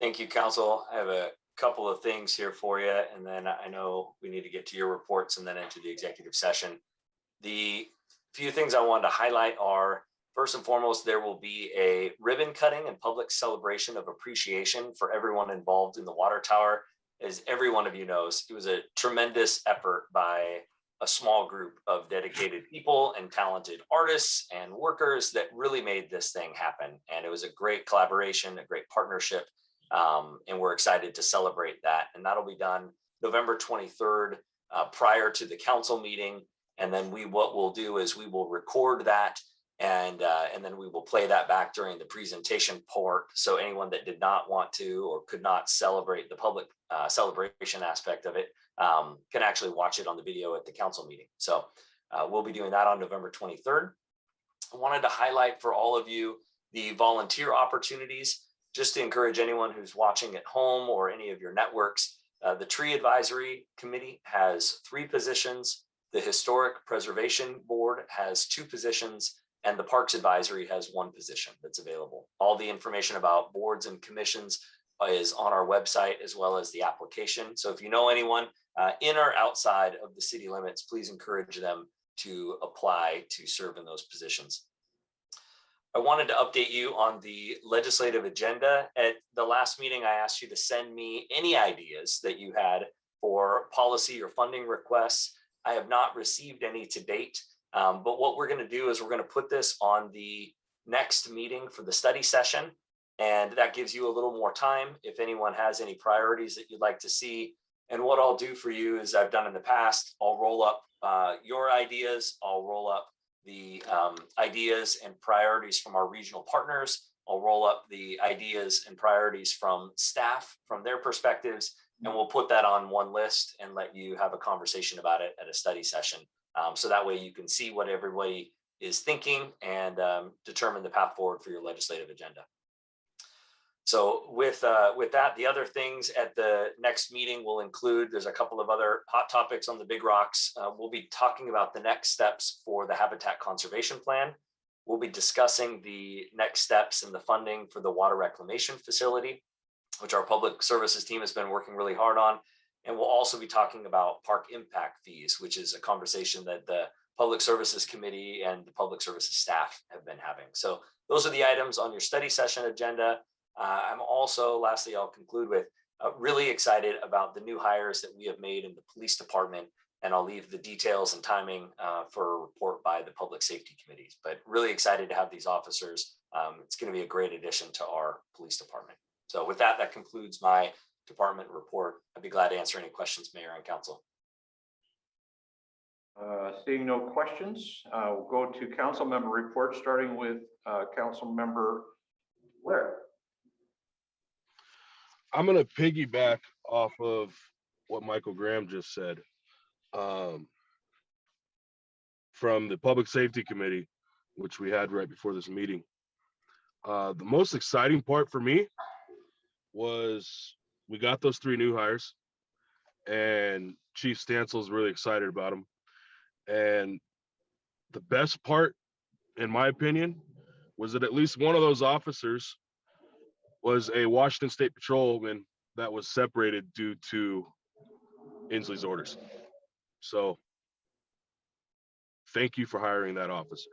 Thank you, council. I have a couple of things here for you, and then I know we need to get to your reports and then into the executive session. The few things I wanted to highlight are, first and foremost, there will be a ribbon cutting and public celebration of appreciation for everyone involved in the water tower. As every one of you knows, it was a tremendous effort by a small group of dedicated people and talented artists and workers that really made this thing happen. And it was a great collaboration, a great partnership. And we're excited to celebrate that. And that'll be done November 23rd, prior to the council meeting. And then what we'll do is we will record that, and then we will play that back during the presentation part. So anyone that did not want to or could not celebrate the public celebration aspect of it can actually watch it on the video at the council meeting. So we'll be doing that on November 23rd. I wanted to highlight for all of you the volunteer opportunities, just to encourage anyone who's watching at home or any of your networks. The Tree Advisory Committee has 3 positions. The Historic Preservation Board has 2 positions, and the Parks Advisory has 1 position that's available. All the information about boards and commissions is on our website, as well as the application. So if you know anyone in or outside of the city limits, please encourage them to apply to serve in those positions. I wanted to update you on the legislative agenda. At the last meeting, I asked you to send me any ideas that you had for policy or funding requests. I have not received any to date, but what we're going to do is we're going to put this on the next meeting for the study session, and that gives you a little more time if anyone has any priorities that you'd like to see. And what I'll do for you, as I've done in the past, I'll roll up your ideas, I'll roll up the ideas and priorities from our regional partners. I'll roll up the ideas and priorities from staff, from their perspectives, and we'll put that on one list and let you have a conversation about it at a study session. So that way you can see what everybody is thinking and determine the path forward for your legislative agenda. So with that, the other things at the next meeting will include, there's a couple of other hot topics on the big rocks. We'll be talking about the next steps for the Habitat Conservation Plan. We'll be discussing the next steps in the funding for the water reclamation facility, which our public services team has been working really hard on. And we'll also be talking about park impact fees, which is a conversation that the Public Services Committee and the Public Services staff have been having. So those are the items on your study session agenda. I'm also, lastly, I'll conclude with really excited about the new hires that we have made in the police department, and I'll leave the details and timing for a report by the public safety committees, but really excited to have these officers. It's going to be a great addition to our police department. So with that, that concludes my department report. I'd be glad to answer any questions, Mayor and Council. Seeing no questions, we'll go to council member reports, starting with council member Blair. I'm going to piggyback off of what Michael Graham just said. From the Public Safety Committee, which we had right before this meeting. The most exciting part for me was we got those 3 new hires, and Chief Stansel is really excited about them. And the best part, in my opinion, was that at least one of those officers was a Washington State patrolman that was separated due to Inslee's orders. So thank you for hiring that officer.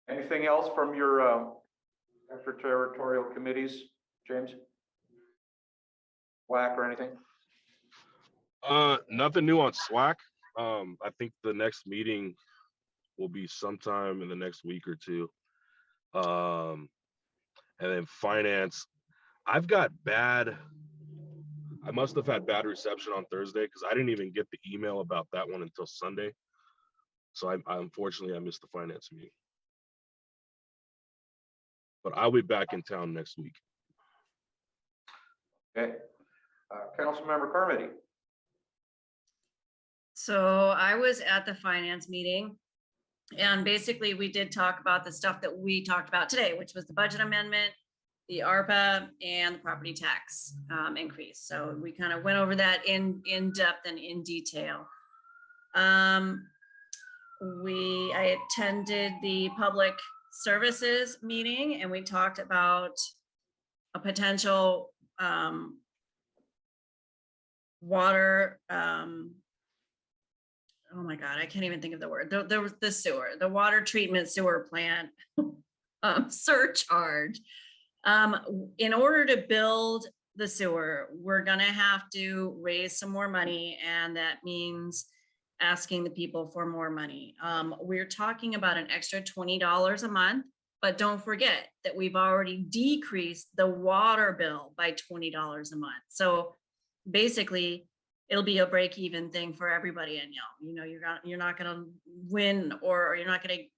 Anything else from your extraterritorial committees, James? SWAC or anything? Nothing new on SWAC. I think the next meeting will be sometime in the next week or 2. And then finance, I've got bad I must have had bad reception on Thursday because I didn't even get the email about that one until Sunday. So I unfortunately I missed the finance meeting. But I'll be back in town next week. Okay. Councilmember Carmody. So I was at the finance meeting. And basically, we did talk about the stuff that we talked about today, which was the budget amendment, the ARPA, and the property tax increase. So we kind of went over that in depth and in detail. I attended the public services meeting, and we talked about a potential water. Oh my God, I can't even think of the word. There was the sewer, the water treatment sewer plant surcharge. In order to build the sewer, we're gonna have to raise some more money, and that means asking the people for more money. We're talking about an extra $20 a month, but don't forget that we've already decreased the water bill by $20 a month. So basically, it'll be a break-even thing for everybody in Yelm. You know, you're not gonna win, or you're not gonna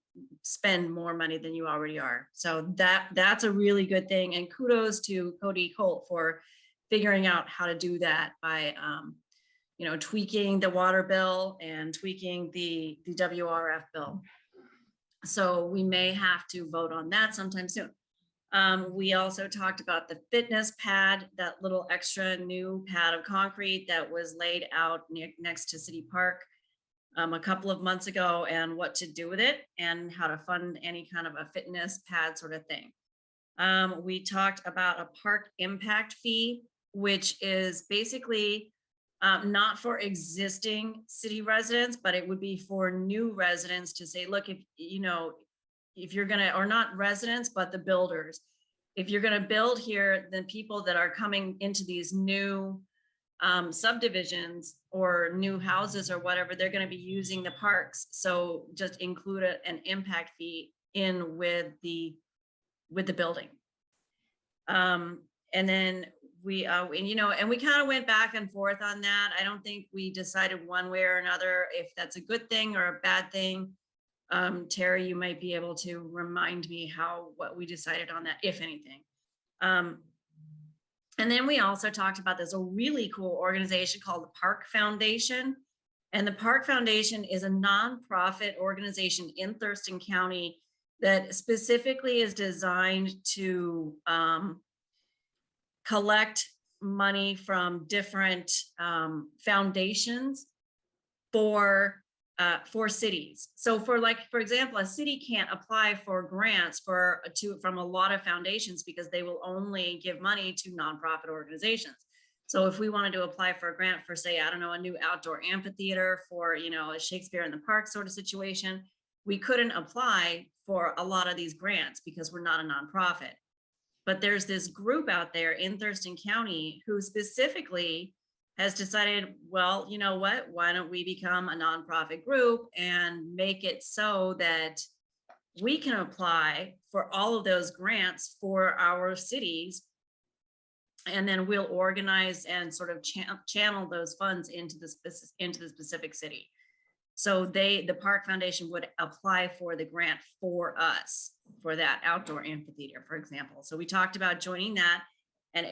spend more money than you already are. So that's a really good thing. And kudos to Cody Colt for figuring out how to do that by you know, tweaking the water bill and tweaking the WRF bill. So we may have to vote on that sometime soon. We also talked about the fitness pad, that little extra new pad of concrete that was laid out next to City Park a couple of months ago, and what to do with it and how to fund any kind of a fitness pad sort of thing. We talked about a park impact fee, which is basically not for existing city residents, but it would be for new residents to say, look, if you know, if you're gonna, or not residents, but the builders, if you're gonna build here, then people that are coming into these new subdivisions or new houses or whatever, they're gonna be using the parks. So just include an impact fee in with the building. And then we, you know, and we kind of went back and forth on that. I don't think we decided one way or another if that's a good thing or a bad thing. Terry, you might be able to remind me what we decided on that, if anything. And then we also talked about this a really cool organization called the Park Foundation. And the Park Foundation is a nonprofit organization in Thurston County that specifically is designed to collect money from different foundations for cities. So for example, a city can't apply for grants from a lot of foundations because they will only give money to nonprofit organizations. So if we wanted to apply for a grant for, say, I don't know, a new outdoor amphitheater for, you know, a Shakespeare in the Park sort of situation, we couldn't apply for a lot of these grants because we're not a nonprofit. But there's this group out there in Thurston County who specifically has decided, well, you know what, why don't we become a nonprofit group and make it so that we can apply for all of those grants for our cities, and then we'll organize and sort of channel those funds into the specific city. So the Park Foundation would apply for the grant for us for that outdoor amphitheater, for example. So we talked about joining that, and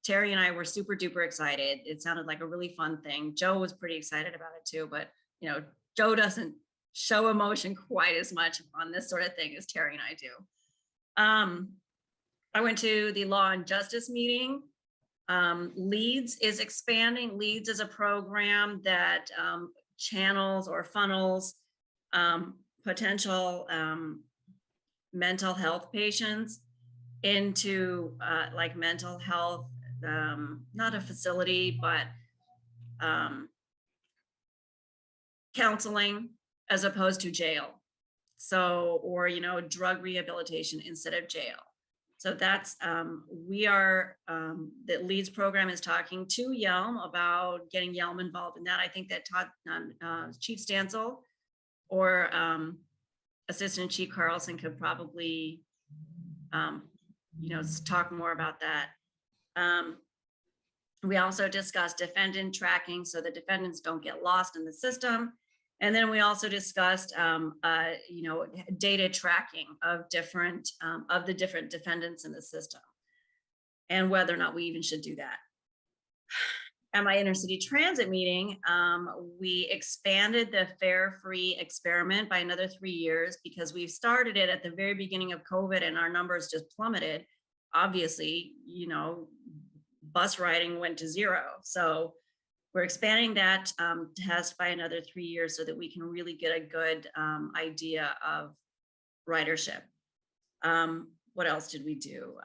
Terry and I were super duper excited. It sounded like a really fun thing. Joe was pretty excited about it too, but you know, Joe doesn't show emotion quite as much on this sort of thing as Terry and I do. I went to the Law and Justice meeting. LEADS is expanding. LEADS is a program that channels or funnels potential mental health patients into like mental health, not a facility, but counseling as opposed to jail. So, or, you know, drug rehabilitation instead of jail. So that's, the LEADS program is talking to Yelm about getting Yelm involved in that. I think that Chief Stansel or Assistant Chief Carlson could probably, you know, talk more about that. We also discussed defendant tracking so the defendants don't get lost in the system. And then we also discussed, data tracking of the different defendants in the system and whether or not we even should do that. At my intercity transit meeting, we expanded the fare free experiment by another 3 years because we started it at the very beginning of COVID and our numbers just plummeted. Obviously, bus riding went to zero. So we're expanding that test by another 3 years so that we can really get a good idea of ridership. What else did we do?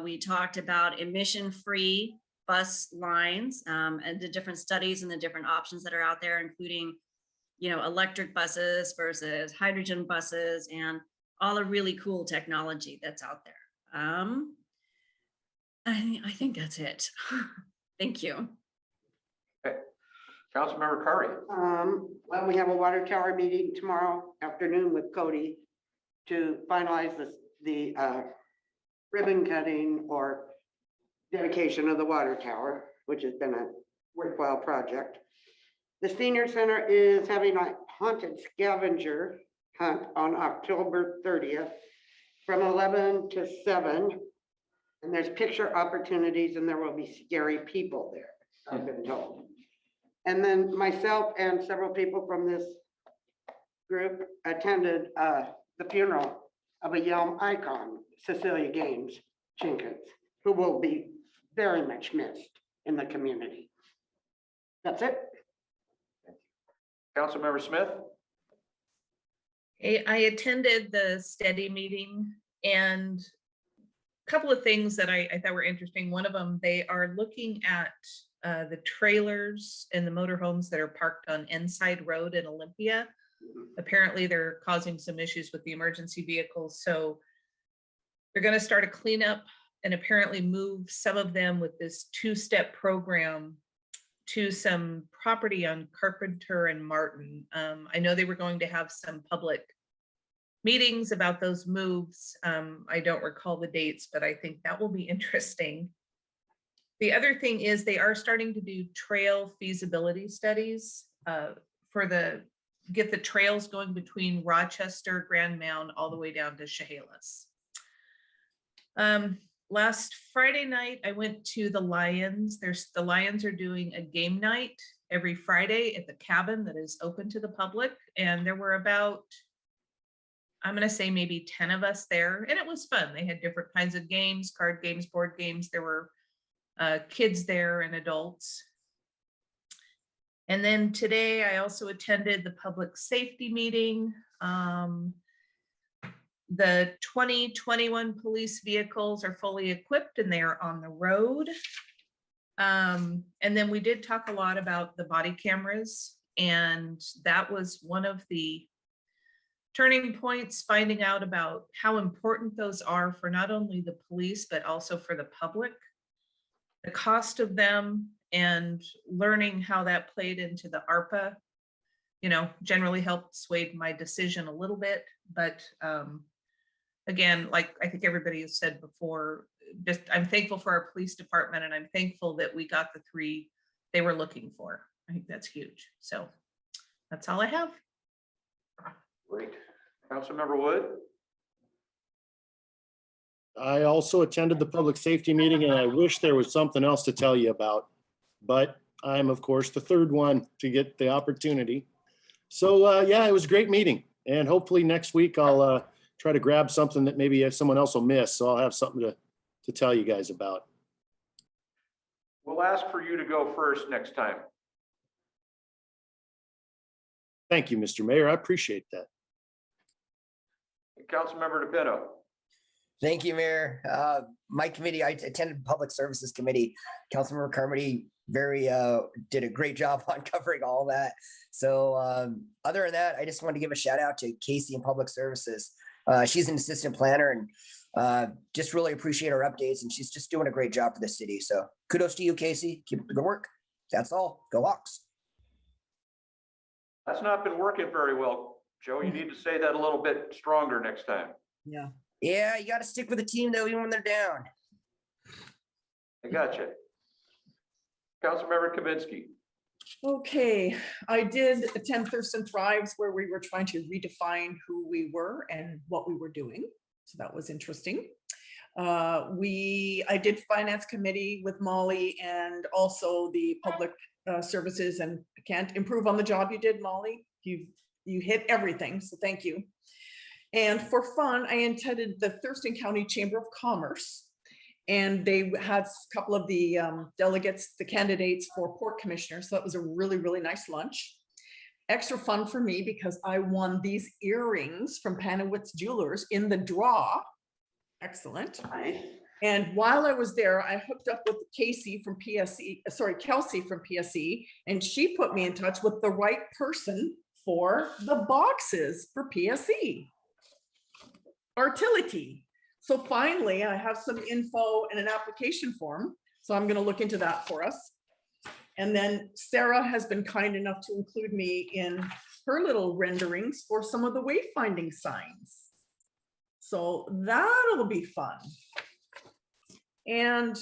We talked about emission-free bus lines and the different studies and the different options that are out there, including, electric buses versus hydrogen buses and all the really cool technology that's out there. I think that's it. Thank you. Okay. Councilmember Curry. Well, we have a water tower meeting tomorrow afternoon with Cody to finalize the ribbon cutting or dedication of the water tower, which has been a worthwhile project. The senior center is having a haunted scavenger hunt on October 30th from 11 to 7. And there's picture opportunities and there will be scary people there, I've been told. And then myself and several people from this group attended the funeral of a Yelm icon, Cecilia Jenkins, who will be very much missed in the community. That's it. Councilmember Smith. I attended the steady meeting and a couple of things that I thought were interesting. One of them, they are looking at the trailers and the motorhomes that are parked on Enside Road in Olympia. Apparently they're causing some issues with the emergency vehicles. So they're going to start a cleanup and apparently move some of them with this 2-step program to some property on Carpenter and Martin. I know they were going to have some public meetings about those moves. I don't recall the dates, but I think that will be interesting. The other thing is they are starting to do trail feasibility studies get the trails going between Rochester, Grand Mound, all the way down to Chehalis. Last Friday night, I went to the Lions. The Lions are doing a game night every Friday at the cabin that is open to the public. And there were about, I'm going to say maybe 10 of us there. And it was fun. They had different kinds of games, card games, board games. There were kids there and adults. And then today I also attended the public safety meeting. The 2021 police vehicles are fully equipped and they are on the road. And then we did talk a lot about the body cameras, and that was one of the turning points, finding out about how important those are for not only the police, but also for the public, the cost of them, and learning how that played into the ARPA, generally helped sway my decision a little bit. But again, like I think everybody has said before, just I'm thankful for our police department, and I'm thankful that we got the 3 they were looking for. I think that's huge. So that's all I have. Great. Councilmember Wood. I also attended the public safety meeting, and I wish there was something else to tell you about, but I'm of course the third one to get the opportunity. So yeah, it was a great meeting, and hopefully next week I'll try to grab something that maybe someone else will miss. So I'll have something to tell you guys about. We'll ask for you to go first next time. Thank you, Mr. Mayor. I appreciate that. Councilmember DePino. Thank you, Mayor. My committee, I attended Public Services Committee. Councilmember Carmody did a great job on covering all that. So other than that, I just wanted to give a shout out to Casey in Public Services. She's an assistant planner, and just really appreciate her updates, and she's just doing a great job for the city. So kudos to you, Casey. Keep up the good work. That's all. Go Hawks. That's not been working very well, Joe. You need to say that a little bit stronger next time. Yeah. Yeah, you got to stick with the team though, even when they're down. I got you. Councilmember Kaminsky. Okay, I did attend Thurston Thrives where we were trying to redefine who we were and what we were doing. So that was interesting. I did finance committee with Molly and also the public services, and I can't improve on the job you did, Molly. You hit everything, so thank you. And for fun, I attended the Thurston County Chamber of Commerce, and they had a couple of the delegates, the candidates for port commissioner. So that was a really, really nice lunch. Extra fun for me because I won these earrings from Panowitz Jewelers in the draw. Excellent. Nice. And while I was there, I hooked up with Kelsey from PSE, and she put me in touch with the right person for the boxes for PSE. Artility. So finally, I have some info and an application form. So I'm going to look into that for us. And then Sarah has been kind enough to include me in her little renderings for some of the wayfinding signs. So that'll be fun. And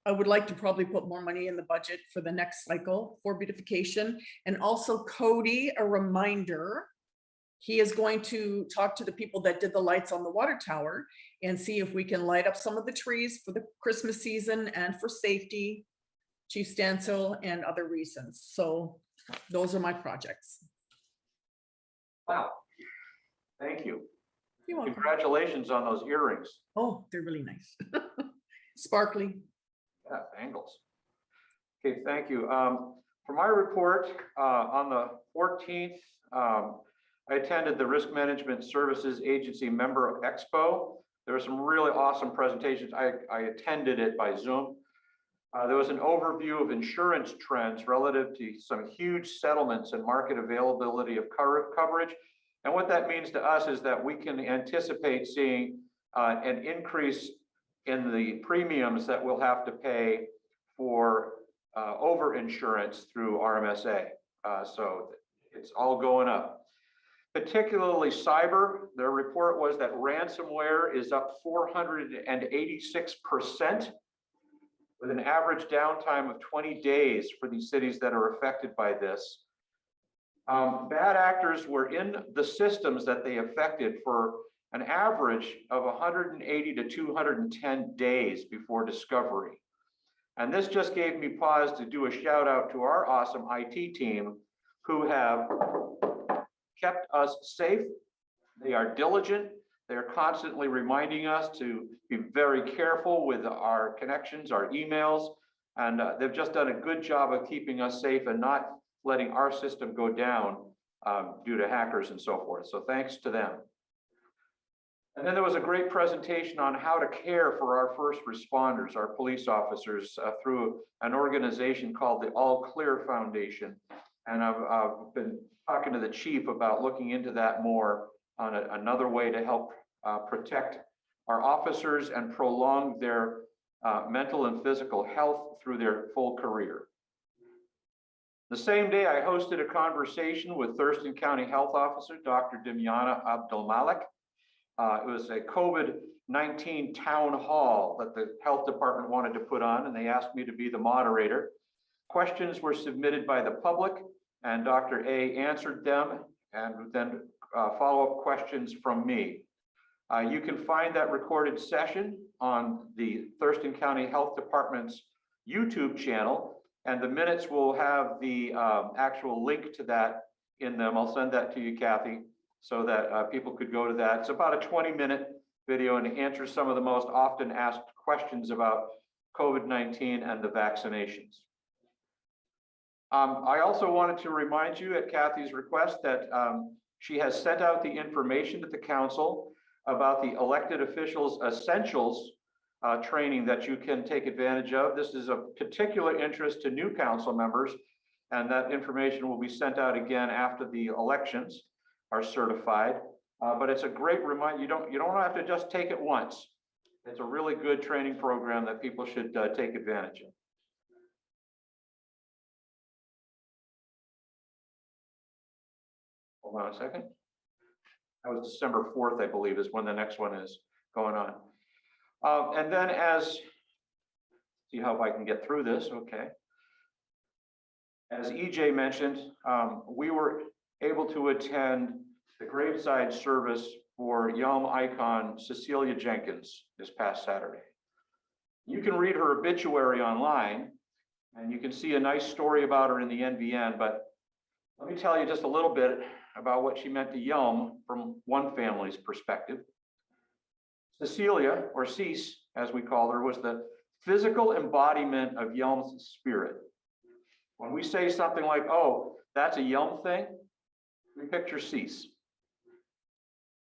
I would like to probably put more money in the budget for the next cycle for beautification. And also Cody, a reminder, he is going to talk to the people that did the lights on the water tower and see if we can light up some of the trees for the Christmas season and for safety, Chief Stansel, and other reasons. So those are my projects. Wow. Thank you. You're welcome. Congratulations on those earrings. Oh, they're really nice. Sparkly. Yeah, angles. Okay, thank you. For my report, on the 14th, I attended the Risk Management Services Agency Member Expo. There were some really awesome presentations. I attended it by Zoom. There was an overview of insurance trends relative to some huge settlements and market availability of coverage. And what that means to us is that we can anticipate seeing an increase in the premiums that we'll have to pay for overinsurance through RMSA. So it's all going up. Particularly cyber, their report was that ransomware is up 486%, with an average downtime of 20 days for these cities that are affected by this. Bad actors were in the systems that they affected for an average of 180 to 210 days before discovery. And this just gave me pause to do a shout out to our awesome IT team who have kept us safe. They are diligent. They're constantly reminding us to be very careful with our connections, our emails, and they've just done a good job of keeping us safe and not letting our system go down due to hackers and so forth. So thanks to them. And then there was a great presentation on how to care for our first responders, our police officers, through an organization called the All Clear Foundation. And I've been talking to the chief about looking into that more on another way to help protect our officers and prolong their mental and physical health through their full career. The same day, I hosted a conversation with Thurston County Health Officer, Dr. Dimyana Abdulmalik. It was a COVID-19 town hall that the health department wanted to put on, and they asked me to be the moderator. Questions were submitted by the public, and Dr. A answered them, and then follow-up questions from me. You can find that recorded session on the Thurston County Health Department's YouTube channel, and the minutes will have the actual link to that in them. I'll send that to you, Kathy, so that people could go to that. It's about a 20-minute video and it answers some of the most often asked questions about COVID-19 and the vaccinations. I also wanted to remind you at Kathy's request that she has sent out the information to the council about the elected officials essentials training that you can take advantage of. This is of particular interest to new council members, and that information will be sent out again after the elections are certified. But it's a great reminder. You don't have to just take it once. It's a really good training program that people should take advantage of. Hold on a second. That was December 4th, I believe, is when the next one is going on. And then see how I can get through this. Okay. As EJ mentioned, we were able to attend the Graveside service for Yelm icon Cecilia Jenkins this past Saturday. You can read her obituary online, and you can see a nice story about her in the NVN, but let me tell you just a little bit about what she meant to Yelm from one family's perspective. Cecilia, or Cease, as we call her, was the physical embodiment of Yelm's spirit. When we say something like, oh, that's a Yelm thing, we picture Cease.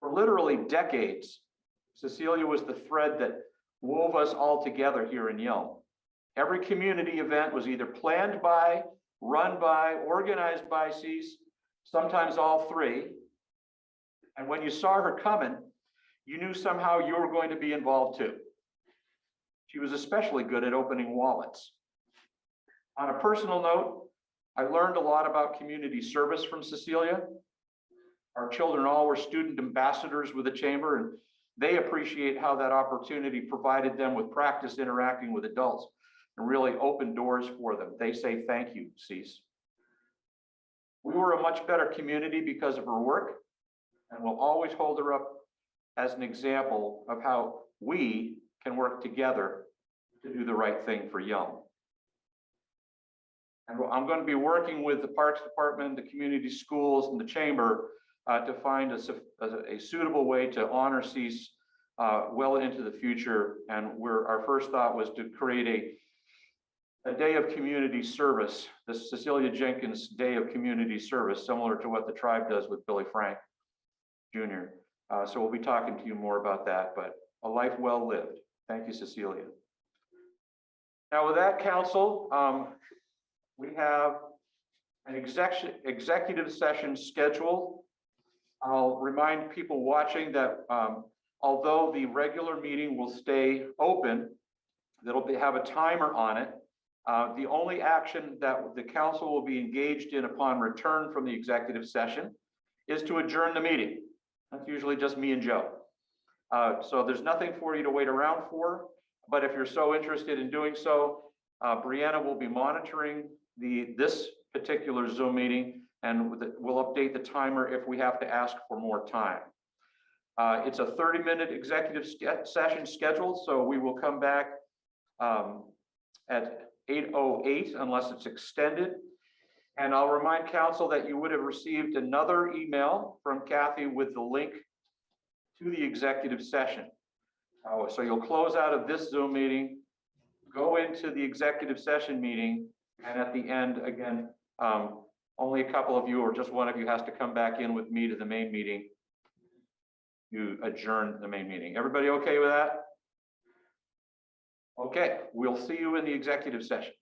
For literally decades, Cecilia was the thread that wove us all together here in Yelm. Every community event was either planned by, run by, organized by Cease, sometimes all three. And when you saw her coming, you knew somehow you were going to be involved too. She was especially good at opening wallets. On a personal note, I learned a lot about community service from Cecilia. Our children all were student ambassadors with the chamber, and they appreciate how that opportunity provided them with practice interacting with adults and really opened doors for them. They say thank you, Cease. We were a much better community because of her work, and we'll always hold her up as an example of how we can work together to do the right thing for Yelm. And I'm going to be working with the Parks Department, the community schools, and the chamber to find a suitable way to honor Cease well into the future. And our first thought was to create a day of community service, the Cecilia Jenkins Day of Community Service, similar to what the tribe does with Billy Frank Jr. So we'll be talking to you more about that, but a life well lived. Thank you, Cecilia. Now with that, council, we have an executive session scheduled. I'll remind people watching that although the regular meeting will stay open, that'll have a timer on it. The only action that the council will be engaged in upon return from the executive session is to adjourn the meeting. That's usually just me and Joe. So there's nothing for you to wait around for, but if you're so interested in doing so, Brianna will be monitoring this particular Zoom meeting, and we'll update the timer if we have to ask for more time. It's a 30-minute executive session scheduled, so we will come back at 8:08 unless it's extended. And I'll remind council that you would have received another email from Kathy with the link to the executive session. So you'll close out of this Zoom meeting, go into the executive session meeting, and at the end, again, only a couple of you or just one of you has to come back in with me to the main meeting. You adjourn the main meeting. Everybody okay with that? Okay, we'll see you in the executive session.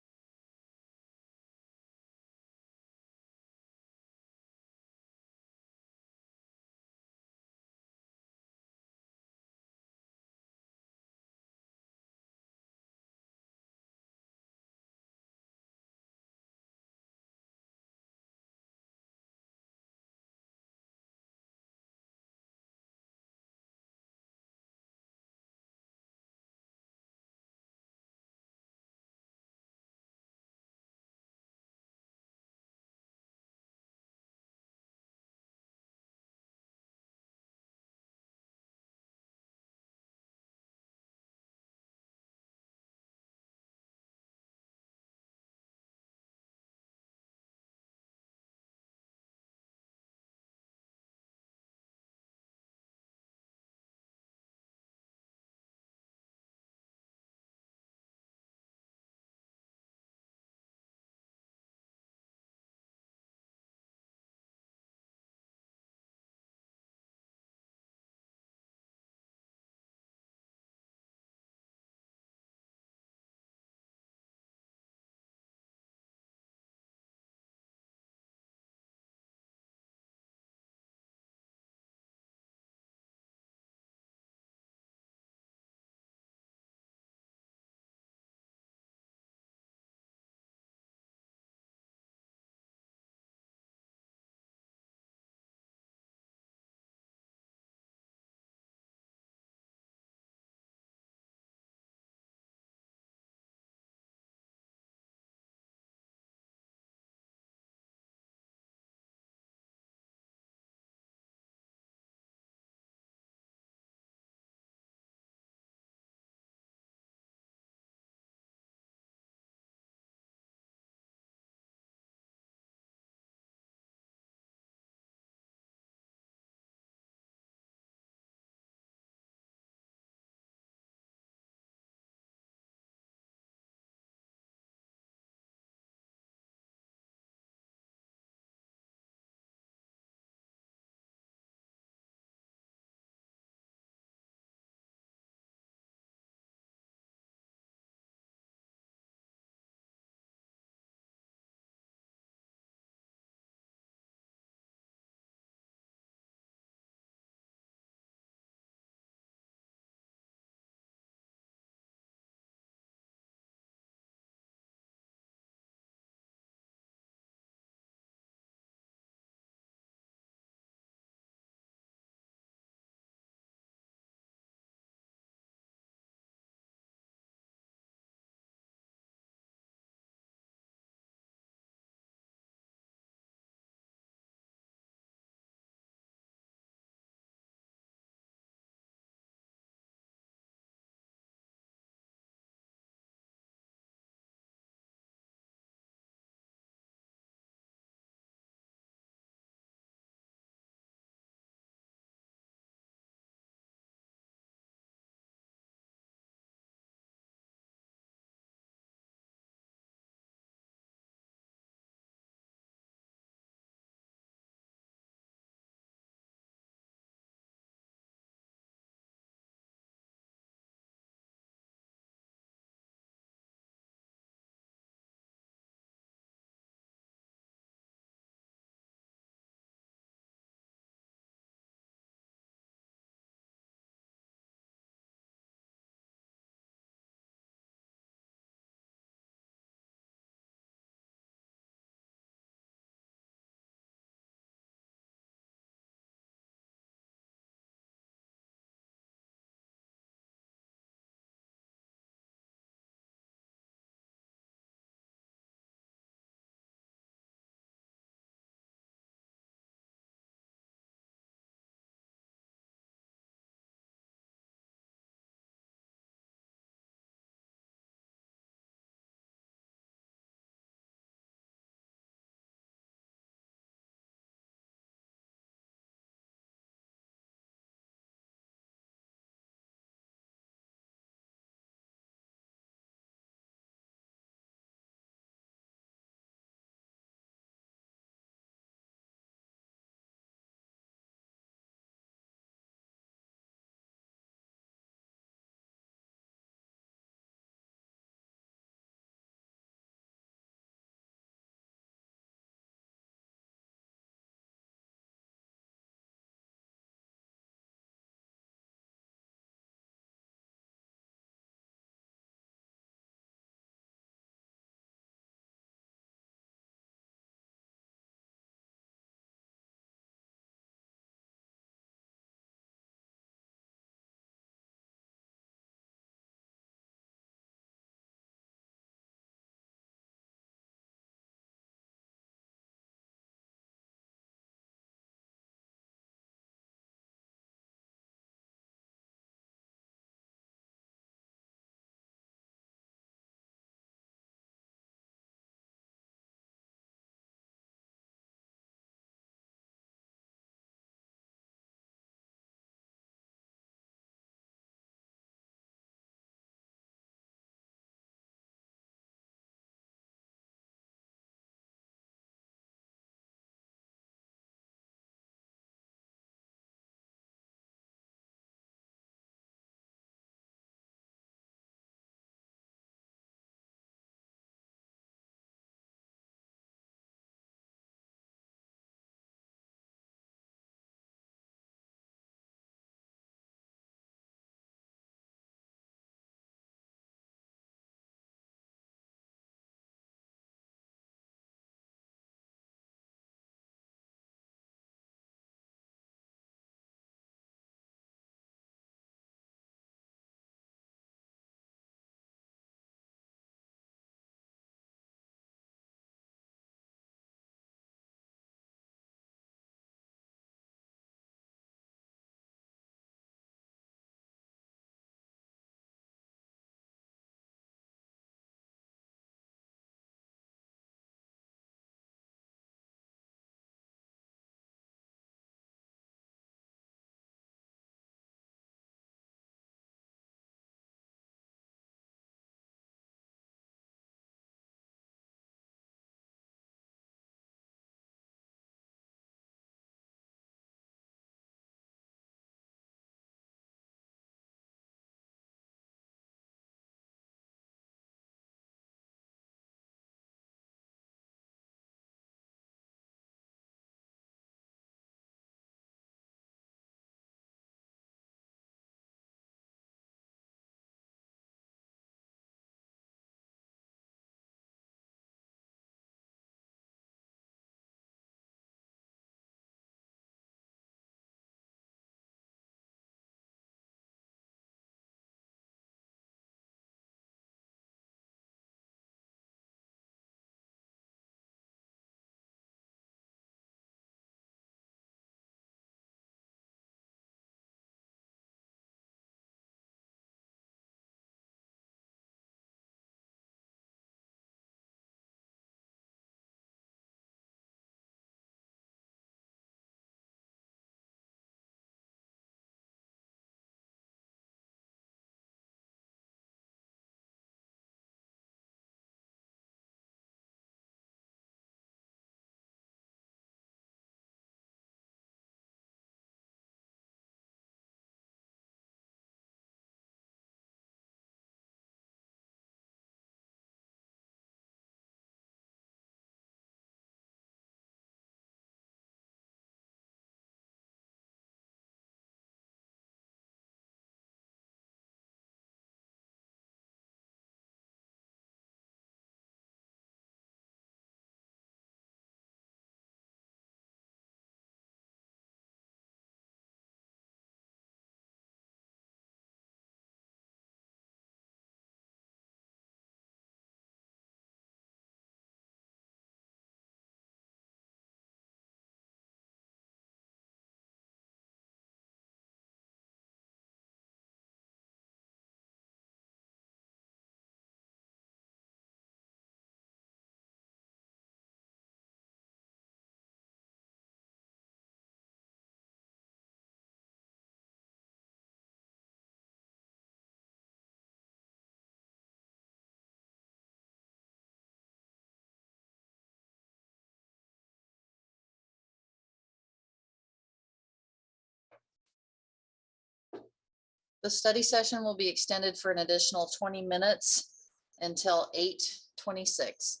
The study session will be extended for an additional 20 minutes until 8:26.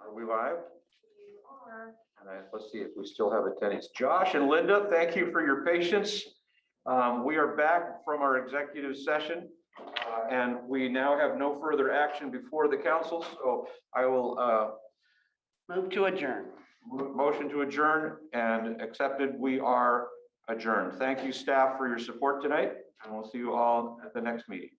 Are we live? Let's see if we still have attendance. Josh and Linda, thank you for your patience. We are back from our executive session, and we now have no further action before the council. So I will Move to adjourn. motion to adjourn and accepted. We are adjourned. Thank you, staff, for your support tonight, and we'll see you all at the next meeting.